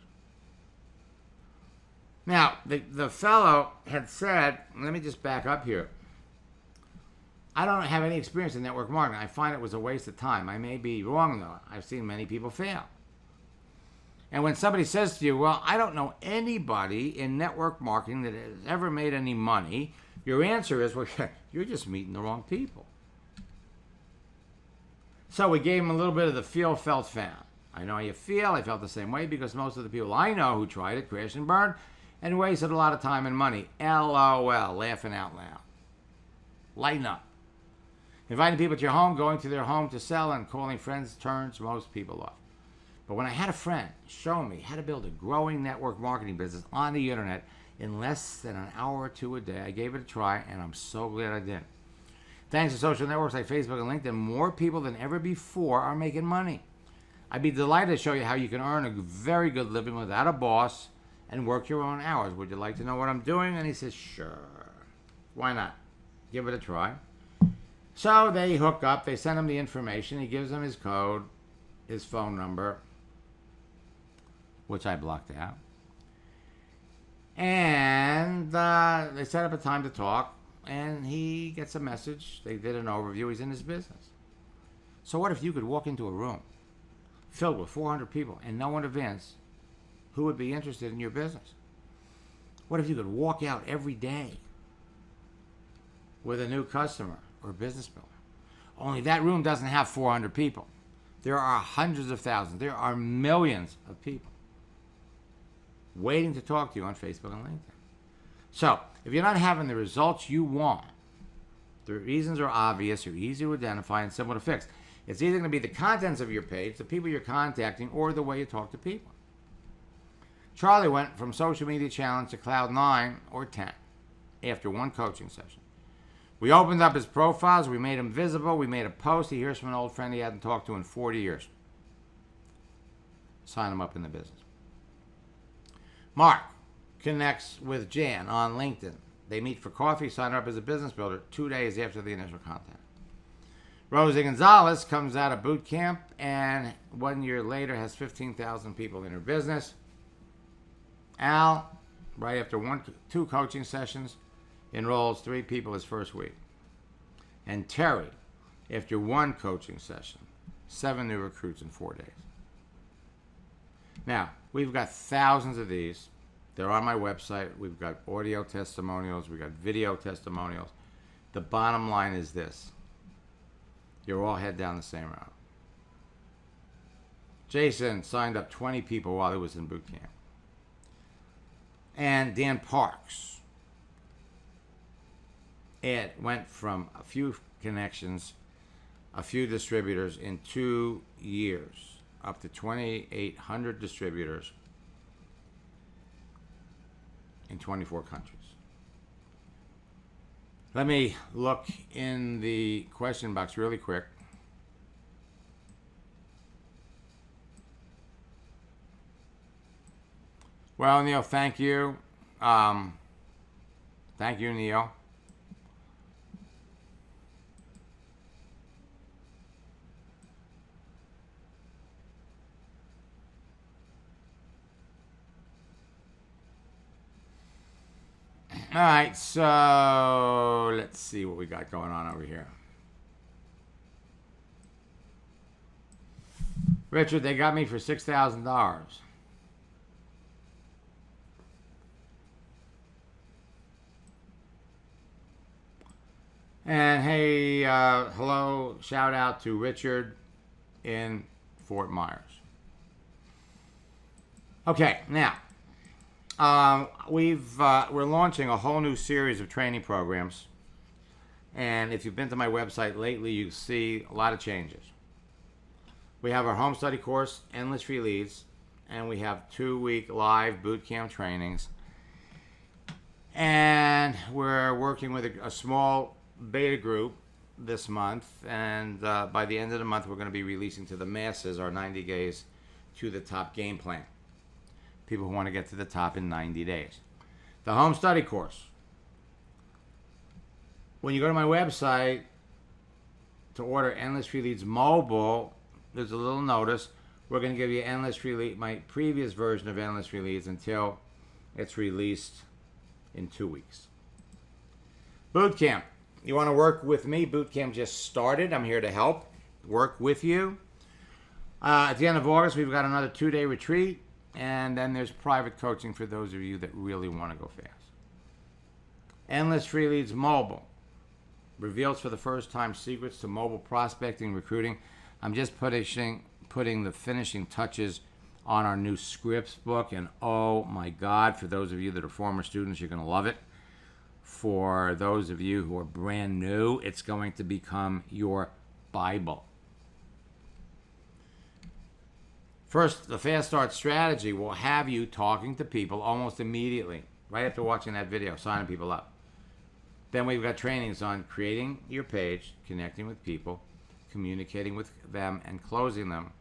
Now, the fellow had said, let me just back up here. I don't have any experience in network marketing. I find it was a waste of time. I may be wrong, though. I've seen many people fail. And when somebody says to you, well, I don't know anybody in network marketing that has ever made any money, your answer is, well, you're just meeting the wrong people. So we gave him a little bit of the feel, felt, found. I know how you feel. I felt the same way because most of the people I know who tried it crashed and burned and wasted a lot of time and money. LOL, laughing out loud. Lighten up. Inviting people to your home, going to their home to sell, and calling friends turns most people off. But when I had a friend show me how to build a growing network marketing business on the internet in less than an hour or 2 a day, I gave it a try, and I'm so glad I did. Thanks to social networks like Facebook and LinkedIn, more people than ever before are making money. I'd be delighted to show you how you can earn a very good living without a boss and work your own hours. Would you like to know what I'm doing? And he says, sure. Why not? Give it a try. So they hook up. They send him the information. He gives them his code, his phone number, which I blocked out. And they set up a time to talk. And he gets a message. They did an overview. He's in his business. So what if you could walk into a room filled with 400 people and know in advance who would be interested in your business? What if you could walk out every day with a new customer or business builder? Only that room doesn't have 400 people. There are hundreds of thousands. There are millions of people waiting to talk to you on Facebook and LinkedIn. So, if you're not having the results you want, the reasons are obvious, are easy to identify, and simple to fix. It's either going to be the contents of your page, the people you're contacting, or the way you talk to people. Charlie went from social media challenge to cloud 9 or 10 after one coaching session. We opened up his profiles, we made him visible, we made a post. He hears from an old friend he hadn't talked to in 40 years. Sign him up in the business. Mark connects with Jan on LinkedIn. They meet for coffee, sign her up as a business builder 2 days after the initial contact. Rosie Gonzalez comes out of boot camp and 1 year later has 15,000 people in her business. Al, right after 2 coaching sessions, enrolls 3 people his first week. And Terry, after 1 coaching session, 7 new recruits in 4 days. Now, we've got thousands of these. They're on my website. We've got audio testimonials. We've got video testimonials. The bottom line is this. You're all head down the same road. Jason signed up 20 people while he was in boot camp. And Dan Parks, it went from a few connections, a few distributors in 2 years, up to 2,800 distributors in 24 countries. Let me look in the question box really quick. Well, Neil, thank you. Thank you, Neil. All right, so let's see what we got going on over here. Richard, they got me for $6,000. And hey, hello, shout out to Richard in Fort Myers. Okay, now, We're launching a whole new series of training programs. And if you've been to my website lately, you see a lot of changes. We have our home study course, Endless Free Leads, and we have 2-week live boot camp trainings. And we're working with a small beta group this month, and by the end of the month, we're going to be releasing to the masses our 90 days to the top game plan. People who want to get to the top in 90 days. The home study course. When you go to my website to order Endless Free Leads Mobile, there's a little notice. We're going to give you Endless Free Leads, my previous version of Endless Free Leads, until it's released in 2 weeks. Boot camp. You want to work with me? Boot camp just started. I'm here to help work with you. At the end of August, we've got another 2-day retreat, and then there's private coaching for those of you that really want to go fast. Endless Free Leads Mobile reveals for the first time secrets to mobile prospecting, recruiting. I'm just putting the finishing touches on our new scripts book, and oh my God, for those of you that are former students, you're going to love it. For those of you who are brand new, it's going to become your Bible. First, the Fast Start strategy will have you talking to people almost immediately, right after watching that video, signing people up. Then we've got trainings on creating your page, connecting with people, communicating with them, and closing them.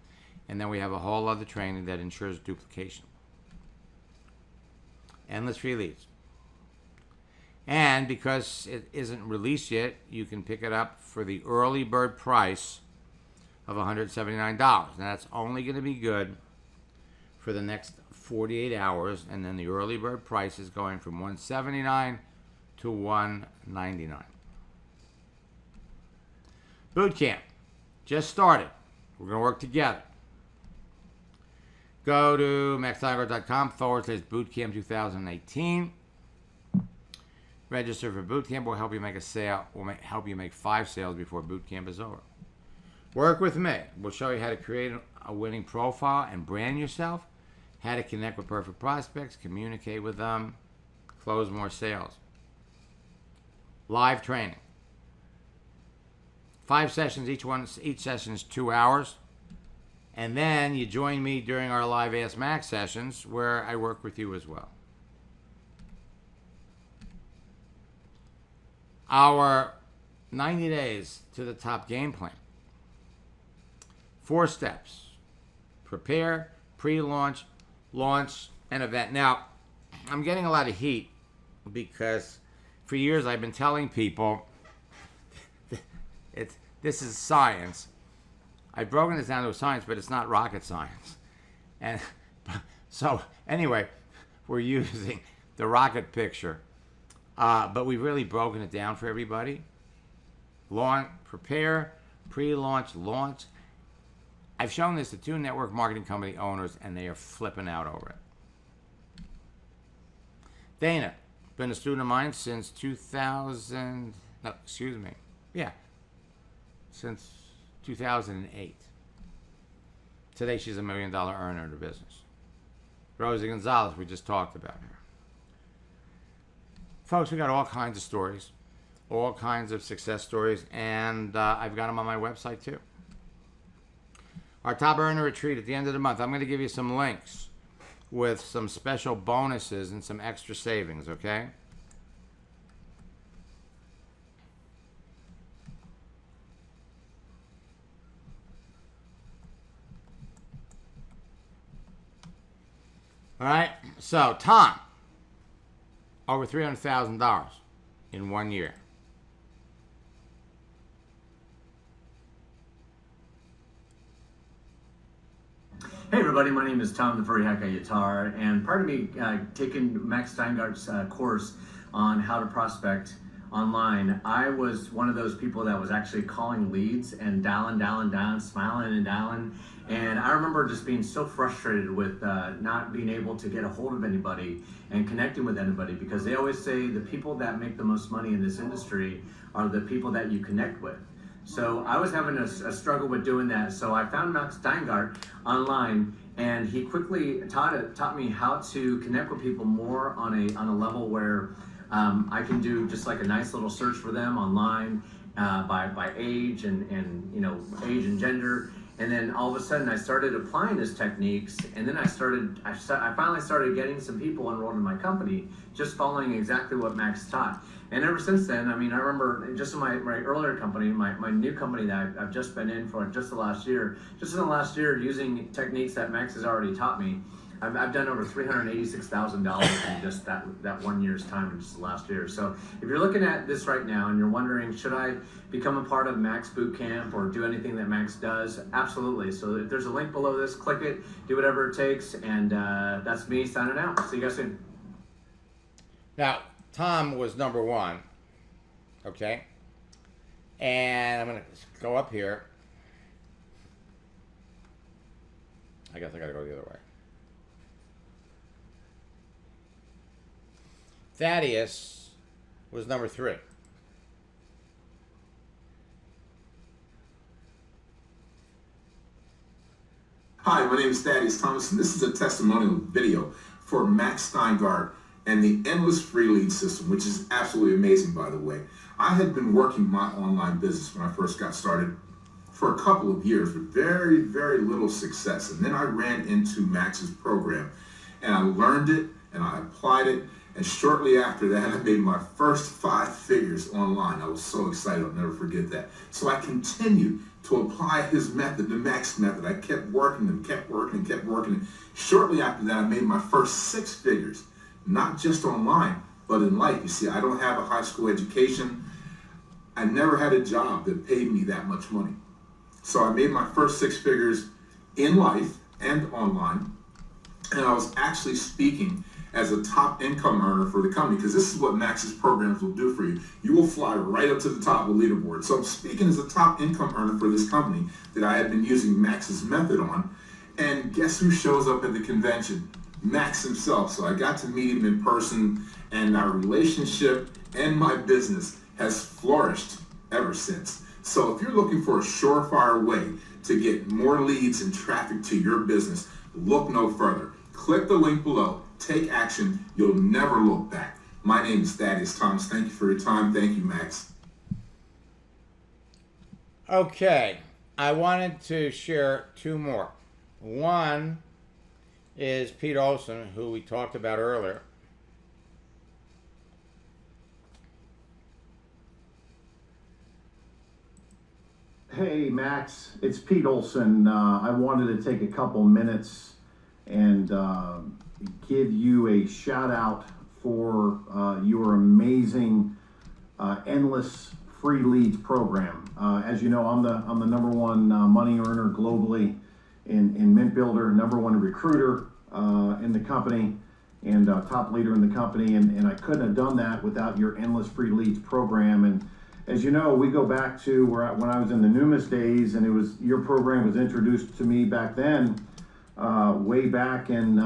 And then we have a whole other training that ensures duplication. Endless Free Leads. And because it isn't released yet, you can pick it up for the early bird price of $179. Now that's only going to be good for the next 48 hours, and then the early bird price is going from $179 to $199. Boot camp just started. We're going to work together. Go to maxsteingart.com/bootcamp 2018. Register for boot camp. We'll help you make a sale. We'll help you make 5 sales before boot camp is over. Work with me. We'll show you how to create a winning profile and brand yourself, how to connect with perfect prospects, communicate with them, close more sales. Live training. 5 sessions, each session is 2 hours. And then you join me during our live Ask Max sessions where I work with you as well. Our 90 days to the top game plan. 4 steps. Prepare, pre-launch, launch, and event. Now, I'm getting a lot of heat because for years I've been telling people this is science. I've broken this down to a science, but it's not rocket science. And so anyway, we're using the rocket picture. But we've really broken it down for everybody. Launch, prepare, pre-launch, launch. I've shown this to 2 network marketing company owners, and they are flipping out over it. Dana, been a student of mine since 2000. No, excuse me. Yeah, since 2008. Today, she's $1 million earner in her business. Rosie Gonzalez, we just talked about her. Folks, we got all kinds of stories, all kinds of success stories, and I've got them on my website too. Our top earner retreat at the end of the month. I'm going to give you some links with some special bonuses and some extra savings, okay? All right, so Tom, over $300,000 in 1 year. Hey everybody, my name is Tom, the Furry Hack on Guitar, and part of me taking Max Steingart's course on how to prospect online, I was one of those people that was actually calling leads and dialing, smiling and dialing. And I remember just being so frustrated with not being able to get a hold of anybody and connecting with anybody, because they always say the people that make the most money in this industry are the people that you connect with. So I was having a struggle with doing that. So I found Max Steingart online, and he quickly taught me how to connect with people more on a level where I can do just like a nice little search for them online by age and age and gender. And then all of a sudden I started applying his techniques, and then I finally started getting some people enrolled in my company just following exactly what Max taught. And ever since then, I mean, I remember just in my earlier company, my new company that I've just been in for just in the last year, using techniques that Max has already taught me, I've done over $386,000 in just that 1 year's time in just the last year. So if you're looking at this right now and you're wondering, should I become a part of Max Bootcamp or do anything that Max does? Absolutely. So if there's a link below this, click it, do whatever it takes, and that's me signing out. See you guys soon. Now, Tom was number one, okay? And I'm going to go up here. I guess I got to go the other way. Thaddeus was number 3. Hi, my name is Thaddeus Thomas, and this is a testimonial video for Max Steingart and the Endless Free Lead System, which is absolutely amazing, by the way. I had been working my online business when I first got started for a couple of years with very, very little success. And then I ran into Max's program, and I learned it, and I applied it. And shortly after that, I made my first 5 figures online. I was so excited, I'll never forget that. So I continued to apply his method, the Max method. I kept working and kept working and kept working. And shortly after that, I made my first 6 figures, not just online, but in life. You see, I don't have a high school education. I never had a job that paid me that much money. So I made my first 6 figures in life and online. And I was actually speaking as a top income earner for the company, because this is what Max's programs will do for you. You will fly right up to the top of the leaderboard. So I'm speaking as a top income earner for this company that I had been using Max's method on. And guess who shows up at the convention? Max himself. So I got to meet him in person, and our relationship and my business has flourished ever since. So if you're looking for a surefire way to get more leads and traffic to your business, look no further. Click the link below. Take action. You'll never look back. My name is Thaddeus Thomas. Thank you for your time. Thank you, Max. Okay, I wanted to share 2 more. One is Pete Olson, who we talked about earlier. Hey Max, it's Pete Olson. I wanted to take a couple minutes and give you a shout out for your amazing Endless Free Leads program. As you know, I'm the number 1 money earner globally in Mint Builder, number 1 recruiter in the company, and top leader in the company. And I couldn't have done that without your Endless Free Leads program. And as you know, we go back to when I was in the Numis days, and your program was introduced to me back then. Way back in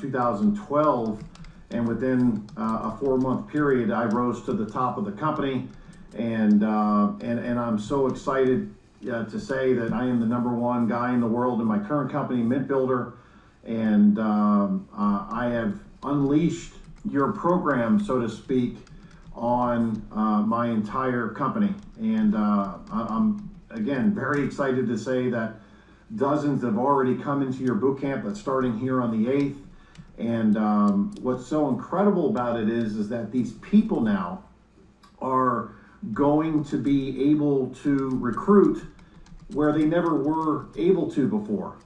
2012, and within a 4-month period, I rose to the top of the company, and I'm so excited to say that I am the number 1 guy in the world in my current company, Mint Builder, and I have unleashed your program, so to speak, on my entire company, and I'm again very excited to say that dozens have already come into your boot camp that's starting here on the 8th. And what's so incredible about it is that these people now are going to be able to recruit where they never were able to before.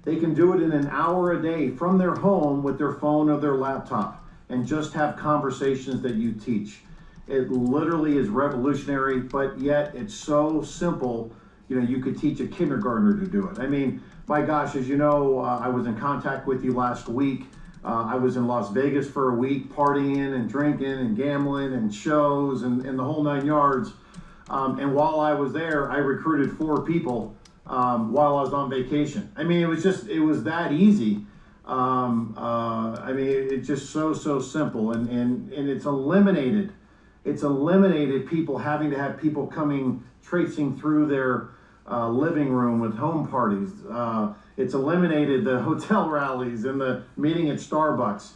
They can do it in an hour a day from their home with their phone or their laptop and just have conversations that you teach. It literally is revolutionary, but yet it's so simple. You know, you could teach a kindergartner to do it. I mean, my gosh, as you know, I was in contact with you last week. I was in Las Vegas for a week, partying and drinking and gambling and shows and the whole 9 yards. And while I was there, I recruited 4 people while I was on vacation. I mean, it was that easy. I mean, it's just so simple, and it's eliminated people having to have people tracing through their living room with home parties. It's eliminated the hotel rallies and the meeting at Starbucks.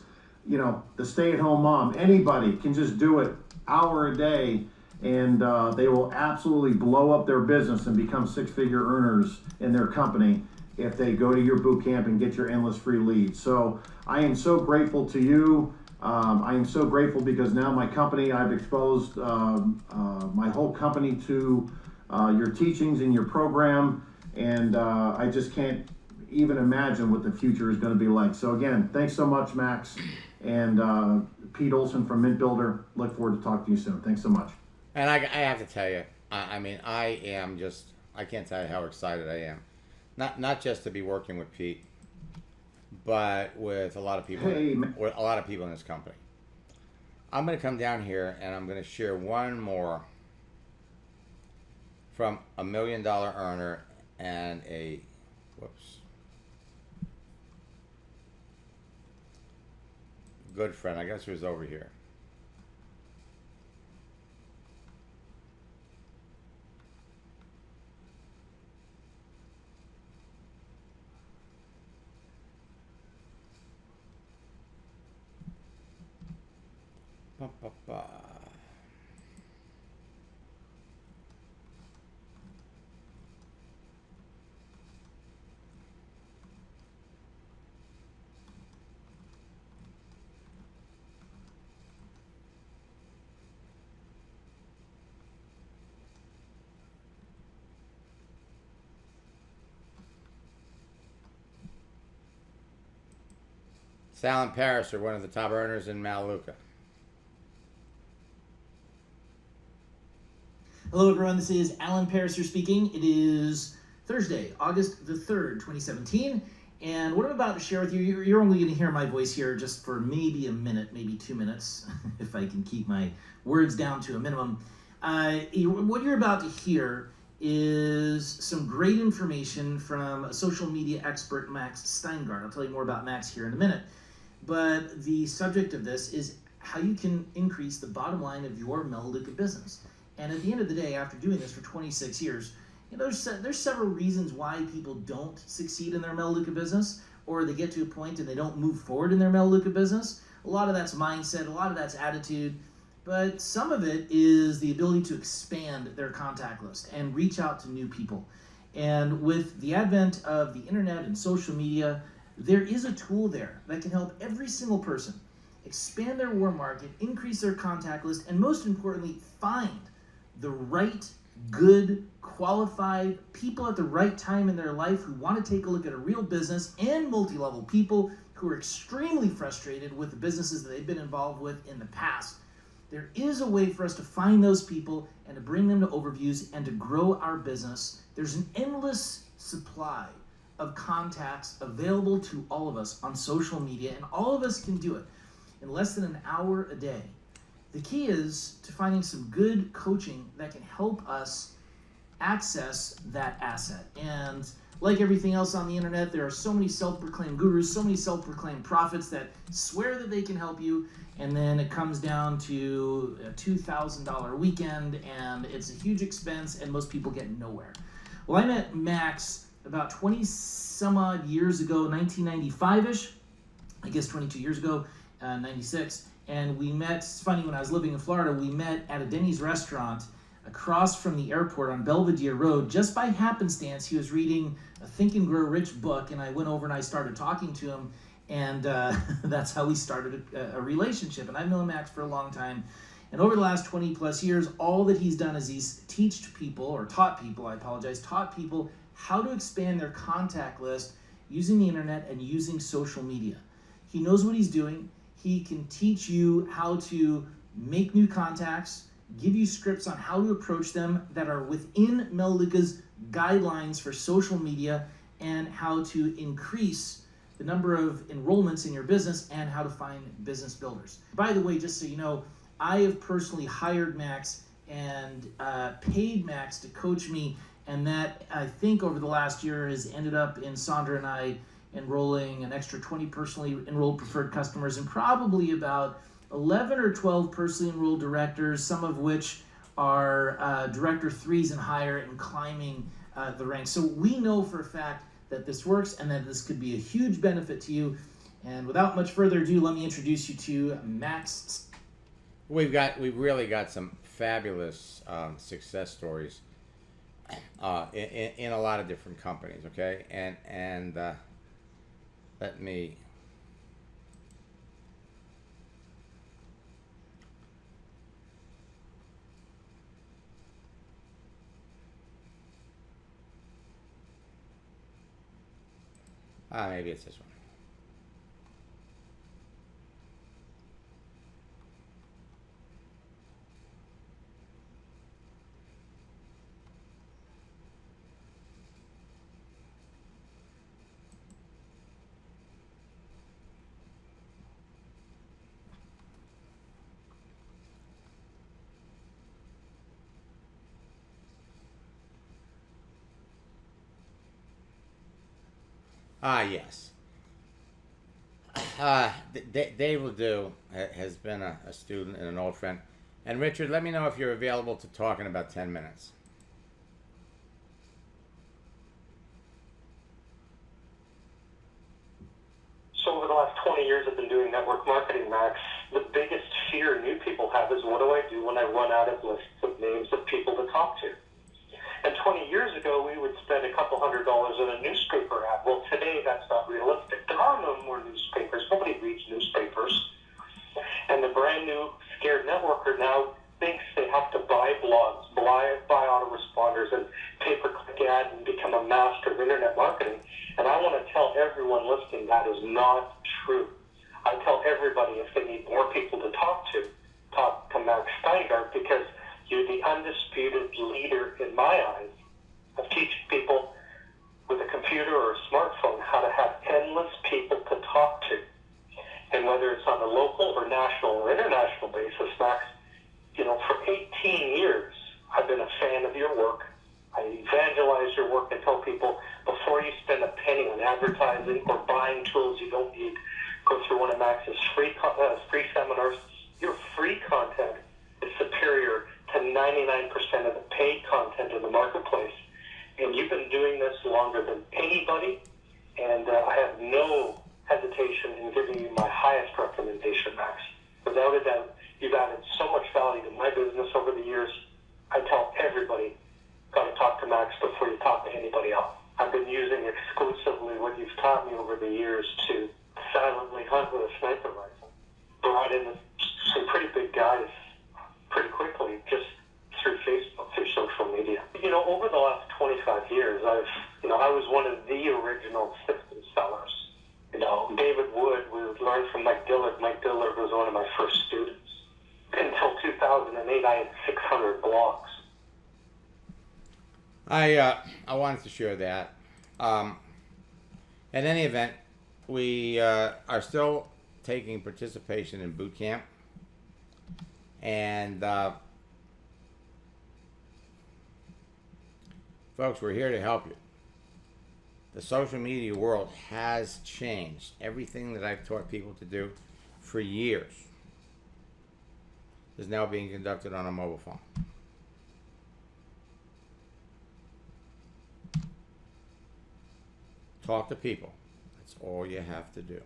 You know, the stay-at-home mom, anybody can just do it hour a day, and they will absolutely blow up their business and become six-figure earners in their company if they go to your boot camp and get your endless free leads. So I am so grateful to you. I am so grateful because now my company, I've exposed my whole company to your teachings and your program, and I just can't even imagine what the future is going to be like. So again, thanks so much, Max, and Pete Olson from Mint Builder. Look forward to talking to you soon. Thanks so much. And I have to tell you, I mean, I can't tell you how excited I am. Not just to be working with Pete, but with a lot of people, with a lot of people in this company. I'm going to come down here and I'm going to share one more from $1 million earner and a, good friend. I guess he was over here. Ba, ba, ba. Sal and Paris are one of the top earners in Maliluca. Hello everyone, this is Alan Pariser speaking. It is Thursday, August the 3rd, 2017, and what I'm about to share with you, you're only going to hear my voice here just for maybe a minute, maybe 2 minutes, if I can keep my words down to a minimum. What you're about to hear is some great information from a social media expert, Max Steingart. I'll tell you more about Max here in a minute, but the subject of this is how you can increase the bottom line of your Maliluca business. And at the end of the day, after doing this for 26 years, you know, there's several reasons why people don't succeed in their Maliluca business, or they get to a point and they don't move forward in their Maliluca business. A lot of that's mindset, a lot of that's attitude, but some of it is the ability to expand their contact list and reach out to new people. And with the advent of the internet and social media, there is a tool there that can help every single person expand their warm market, increase their contact list, and most importantly, find the right, good, qualified people at the right time in their life who want to take a look at a real business, and multi-level people who are extremely frustrated with the businesses that they've been involved with in the past. There is a way for us to find those people and to bring them to overviews and to grow our business. There's an endless supply of contacts available to all of us on social media, and all of us can do it in less than an hour a day. The key is to finding some good coaching that can help us access that asset. And like everything else on the internet, there are so many self-proclaimed gurus, so many self-proclaimed prophets that swear that they can help you, and then it comes down to a $2,000 weekend, and it's a huge expense, and most people get nowhere. Well, I met Max about 20 some odd years ago, 1995-ish, I guess 22 years ago, 96. And we met, it's funny, when I was living in Florida, we met at a Denny's restaurant across from the airport on Belvedere Road. Just by happenstance, he was reading a Think and Grow Rich book, and I went over and I started talking to him, and that's how we started a relationship. And I've known Max for a long time, and over the last 20 plus years, all that he's done is he's taught people how to expand their contact list using the internet and using social media. He knows what he's doing. He can teach you how to make new contacts, give you scripts on how to approach them that are within Maliluca's guidelines for social media, and how to increase the number of enrollments in your business, and how to find business builders. By the way, just so you know, I have personally hired Max and paid Max to coach me, and that, I think, over the last year has ended up in Sandra and I enrolling an extra 20 personally enrolled preferred customers, and probably about 11 or 12 personally enrolled directors, some of which are director 3s and higher, and climbing the ranks. So we know for a fact that this works and that this could be a huge benefit to you. And without much further ado, let me introduce you to Max. We've really got some fabulous success stories in a lot of different companies. Okay, and let me. Maybe it's this one. Yes. Dave Ledoux has been a student and an old friend. And Richard, let me know if you're available to talk in about 10 minutes. So over the last 20 years I've been doing network marketing, Max. The biggest fear new people have is, what do I do when I run out of lists of names of people to talk to? And 20 years ago, we would spend a couple $100 on a newspaper ad. Well, today, that's not realistic. There are no more newspapers. Nobody reads newspapers. And the brand new scared networker now thinks they have to buy blogs, buy autoresponders, and pay-per-click ads and become a master of internet marketing. And I want to tell everyone listening that is not true. I tell everybody, if they need more people to talk to Max Steingart, because you're the undisputed leader in my eyes of teaching people with a computer or a smartphone how to have endless people to talk to. And whether it's on a local or national or international basis, Max, for 18 years, I've been a fan of your work. I evangelize your work and tell people, before you spend a penny on advertising or buying tools you don't need, go through one of Max's free seminars. Your free content is superior to 99% of the paid content in the marketplace. And you've been doing this longer than anybody, and I have no hesitation in giving you my highest recommendation, Max. Without a doubt, you've added so much value to my business over the years. I tell everybody, got to talk to Max before you talk to anybody else. I've been using exclusively what you've taught me over the years to silently hunt with a sniper rifle. Brought in some pretty big guys pretty quickly, just through Facebook, through social media. Over the last 25 years, I was one of the original system sellers. David Wood, we learned from Mike Dillard. Mike Dillard was one of my first students. Until 2008, I had 600 blogs. I wanted to share that. In any event, we are still taking participation in boot camp, and folks, we're here to help you. The social media world has changed. Everything that I've taught people to do for years is now being conducted on a mobile phone. Talk to people. That's all you have to do.